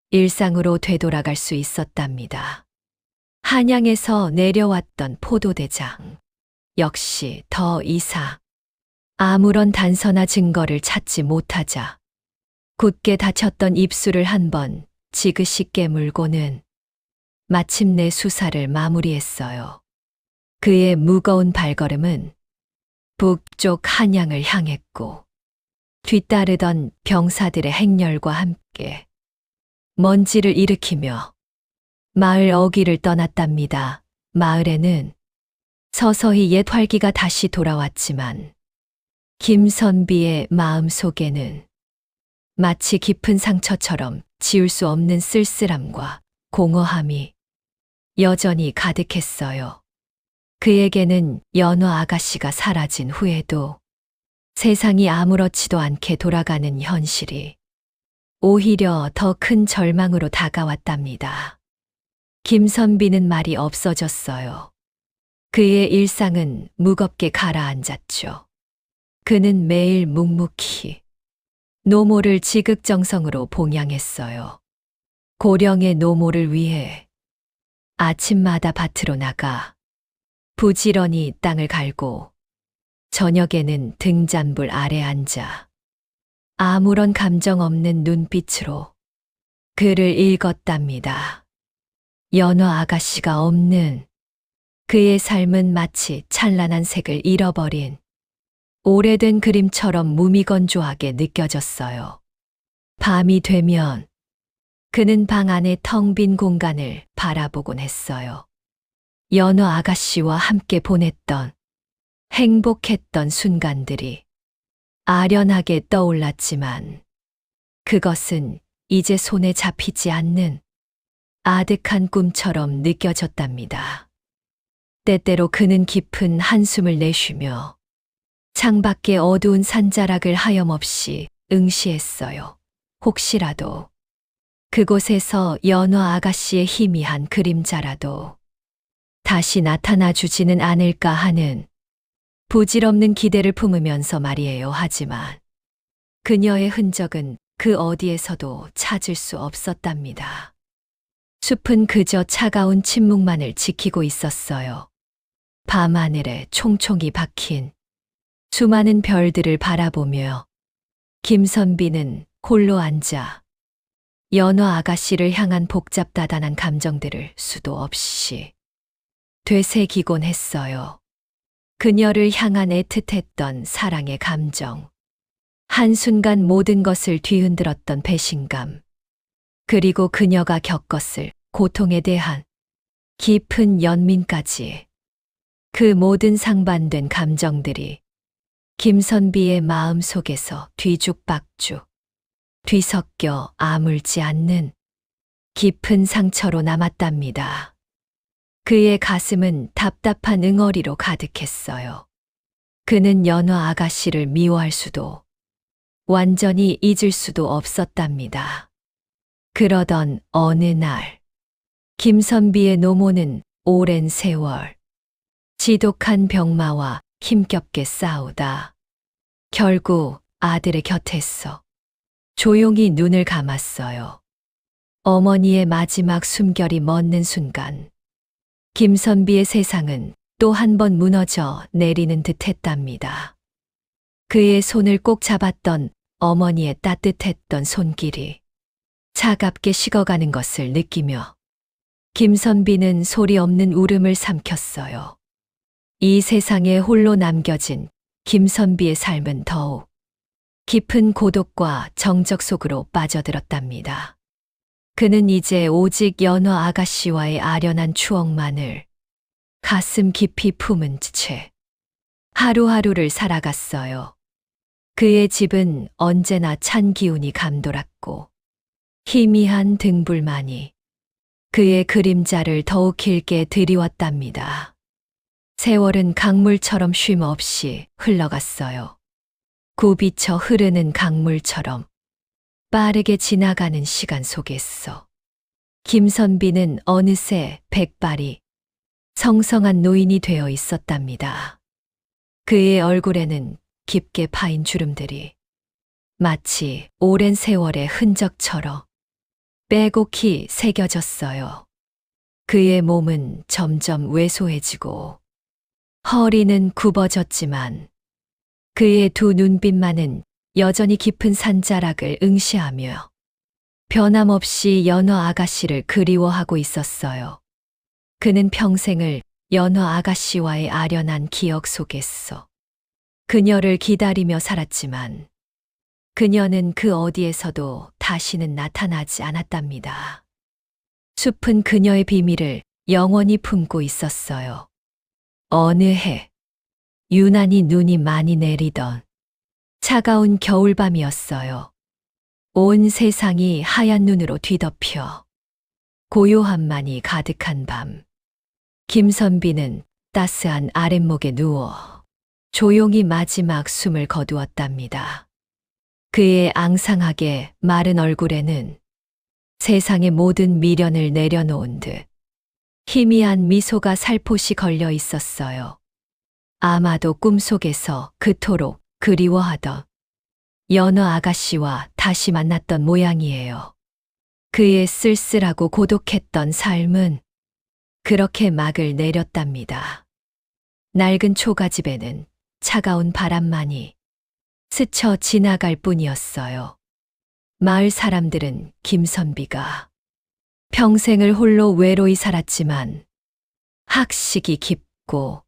일상으로 되돌아갈 수 있었답니다. 한양에서 내려왔던 포도대장 역시 더 이상 아무런 단서나 증거를 찾지 못하자 굳게 닫혔던 입술을 한번 지그시 깨물고는 마침내 수사를 마무리했어요. 그의 무거운 발걸음은 북쪽 한양을 향했고 뒤따르던 병사들의 행렬과 함께 먼지를 일으키며 마을 어귀를 떠났답니다. 마을에는 서서히 옛 활기가 다시 돌아왔지만 김선비의 마음속에는 마치 깊은 상처처럼 지울 수 없는 쓸쓸함과 공허함이 여전히 가득했어요. 그에게는 연어 아가씨가 사라진 후에도 세상이 아무렇지도 않게 돌아가는 현실이 오히려 더 큰 절망으로 다가왔답니다. 김선비는 말이 없어졌어요. 그의 일상은 무겁게 가라앉았죠. 그는 매일 묵묵히 노모를 지극정성으로 봉양했어요. 고령의 노모를 위해 아침마다 밭으로 나가 부지런히 땅을 갈고 저녁에는 등잔불 아래 앉아 아무런 감정 없는 눈빛으로 글을 읽었답니다. 연어 아가씨가 없는 그의 삶은 마치 찬란한 색을 잃어버린 오래된 그림처럼 무미건조하게 느껴졌어요. 밤이 되면 그는 방 안의 텅 빈 공간을 바라보곤 했어요. 연어 아가씨와 함께 보냈던 행복했던 순간들이 아련하게 떠올랐지만 그것은 이제 손에 잡히지 않는 아득한 꿈처럼 느껴졌답니다. 때때로 그는 깊은 한숨을 내쉬며 창밖의 어두운 산자락을 하염없이 응시했어요. 혹시라도 그곳에서 연어 아가씨의 희미한 그림자라도 다시 나타나 주지는 않을까 하는 부질없는 기대를 품으면서 말이에요. 하지만 그녀의 흔적은 그 어디에서도 찾을 수 없었답니다. 숲은 그저 차가운 침묵만을 지키고 있었어요. 밤하늘에 총총히 박힌 수많은 별들을 바라보며 김선비는 홀로 앉아 연어 아가씨를 향한 복잡다단한 감정들을 수도 없이 되새기곤 했어요. 그녀를 향한 애틋했던 사랑의 감정, 한순간 모든 것을 뒤흔들었던 배신감, 그리고 그녀가 겪었을 고통에 대한 깊은 연민까지 그 모든 상반된 감정들이 김선비의 마음 속에서 뒤죽박죽, 뒤섞여 아물지 않는 깊은 상처로 남았답니다. 그의 가슴은 답답한 응어리로 가득했어요. 그는 연어 아가씨를 미워할 수도 완전히 잊을 수도 없었답니다. 그러던 어느 날 김선비의 노모는 오랜 세월 지독한 병마와 힘겹게 싸우다 결국 아들의 곁에서 조용히 눈을 감았어요. 어머니의 마지막 숨결이 멎는 순간 김선비의 세상은 또 한 번 무너져 내리는 듯 했답니다. 그의 손을 꼭 잡았던 어머니의 따뜻했던 손길이 차갑게 식어가는 것을 느끼며 김선비는 소리 없는 울음을 삼켰어요. 이 세상에 홀로 남겨진 김선비의 삶은 더욱 깊은 고독과 정적 속으로 빠져들었답니다. 그는 이제 오직 연어 아가씨와의 아련한 추억만을 가슴 깊이 품은 채 하루하루를 살아갔어요. 그의 집은 언제나 찬 기운이 감돌았고 희미한 등불만이 그의 그림자를 더욱 길게 드리웠답니다. 세월은 강물처럼 쉼 없이 흘러갔어요. 굽이쳐 흐르는 강물처럼 빠르게 지나가는 시간 속에서 김선비는 어느새 백발이 성성한 노인이 되어 있었답니다. 그의 얼굴에는 깊게 파인 주름들이 마치 오랜 세월의 흔적처럼 빼곡히 새겨졌어요. 그의 몸은 점점 왜소해지고 허리는 굽어졌지만 그의 두 눈빛만은 여전히 깊은 산자락을 응시하며 변함없이 연어 아가씨를 그리워하고 있었어요. 그는 평생을 연어 아가씨와의 아련한 기억 속에서 그녀를 기다리며 살았지만 그녀는 그 어디에서도 다시는 나타나지 않았답니다. 숲은 그녀의 비밀을 영원히 품고 있었어요. 어느 해 유난히 눈이 많이 내리던 차가운 겨울밤이었어요. 온 세상이 하얀 눈으로 뒤덮여 고요함만이 가득한 밤. 김선비는 따스한 아랫목에 누워 조용히 마지막 숨을 거두었답니다. 그의 앙상하게 마른 얼굴에는 세상의 모든 미련을 내려놓은 듯 희미한 미소가 살포시 걸려 있었어요. 아마도 꿈속에서 그토록 그리워하던 연어 아가씨와 다시 만났던 모양이에요. 그의 쓸쓸하고 고독했던 삶은 그렇게 막을 내렸답니다. 낡은 초가집에는 차가운 바람만이 스쳐 지나갈 뿐이었어요. 마을 사람들은 김선비가 평생을 홀로 외로이 살았지만 학식이 깊고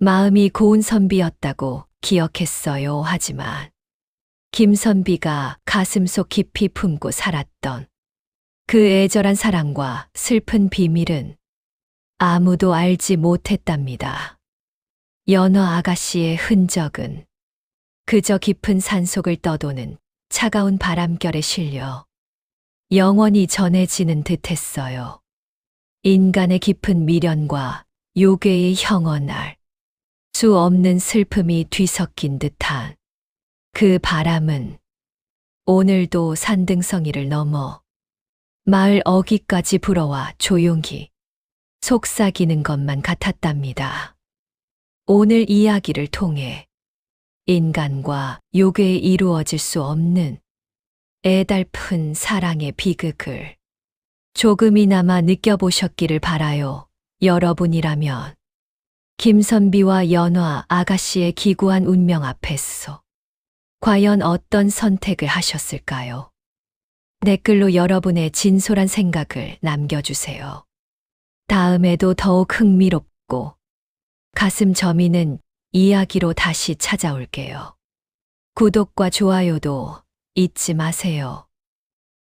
마음이 고운 선비였다고 기억했어요. 하지만 김선비가 가슴속 깊이 품고 살았던 그 애절한 사랑과 슬픈 비밀은 아무도 알지 못했답니다. 연어 아가씨의 흔적은 그저 깊은 산속을 떠도는 차가운 바람결에 실려 영원히 전해지는 듯했어요. 인간의 깊은 미련과 요괴의 형언할, 수 없는 슬픔이 뒤섞인 듯한 그 바람은 오늘도 산등성이를 넘어 마을 어귀까지 불어와 조용히 속삭이는 것만 같았답니다. 오늘 이야기를 통해 인간과 요괴에 이루어질 수 없는 애달픈 사랑의 비극을 조금이나마 느껴보셨기를 바라요. 여러분이라면 김선비와 연화 아가씨의 기구한 운명 앞에서 과연 어떤 선택을 하셨을까요? 댓글로 여러분의 진솔한 생각을 남겨주세요. 다음에도 더욱 흥미롭고 가슴 저미는 이야기로 다시 찾아올게요. 구독과 좋아요도 잊지 마세요.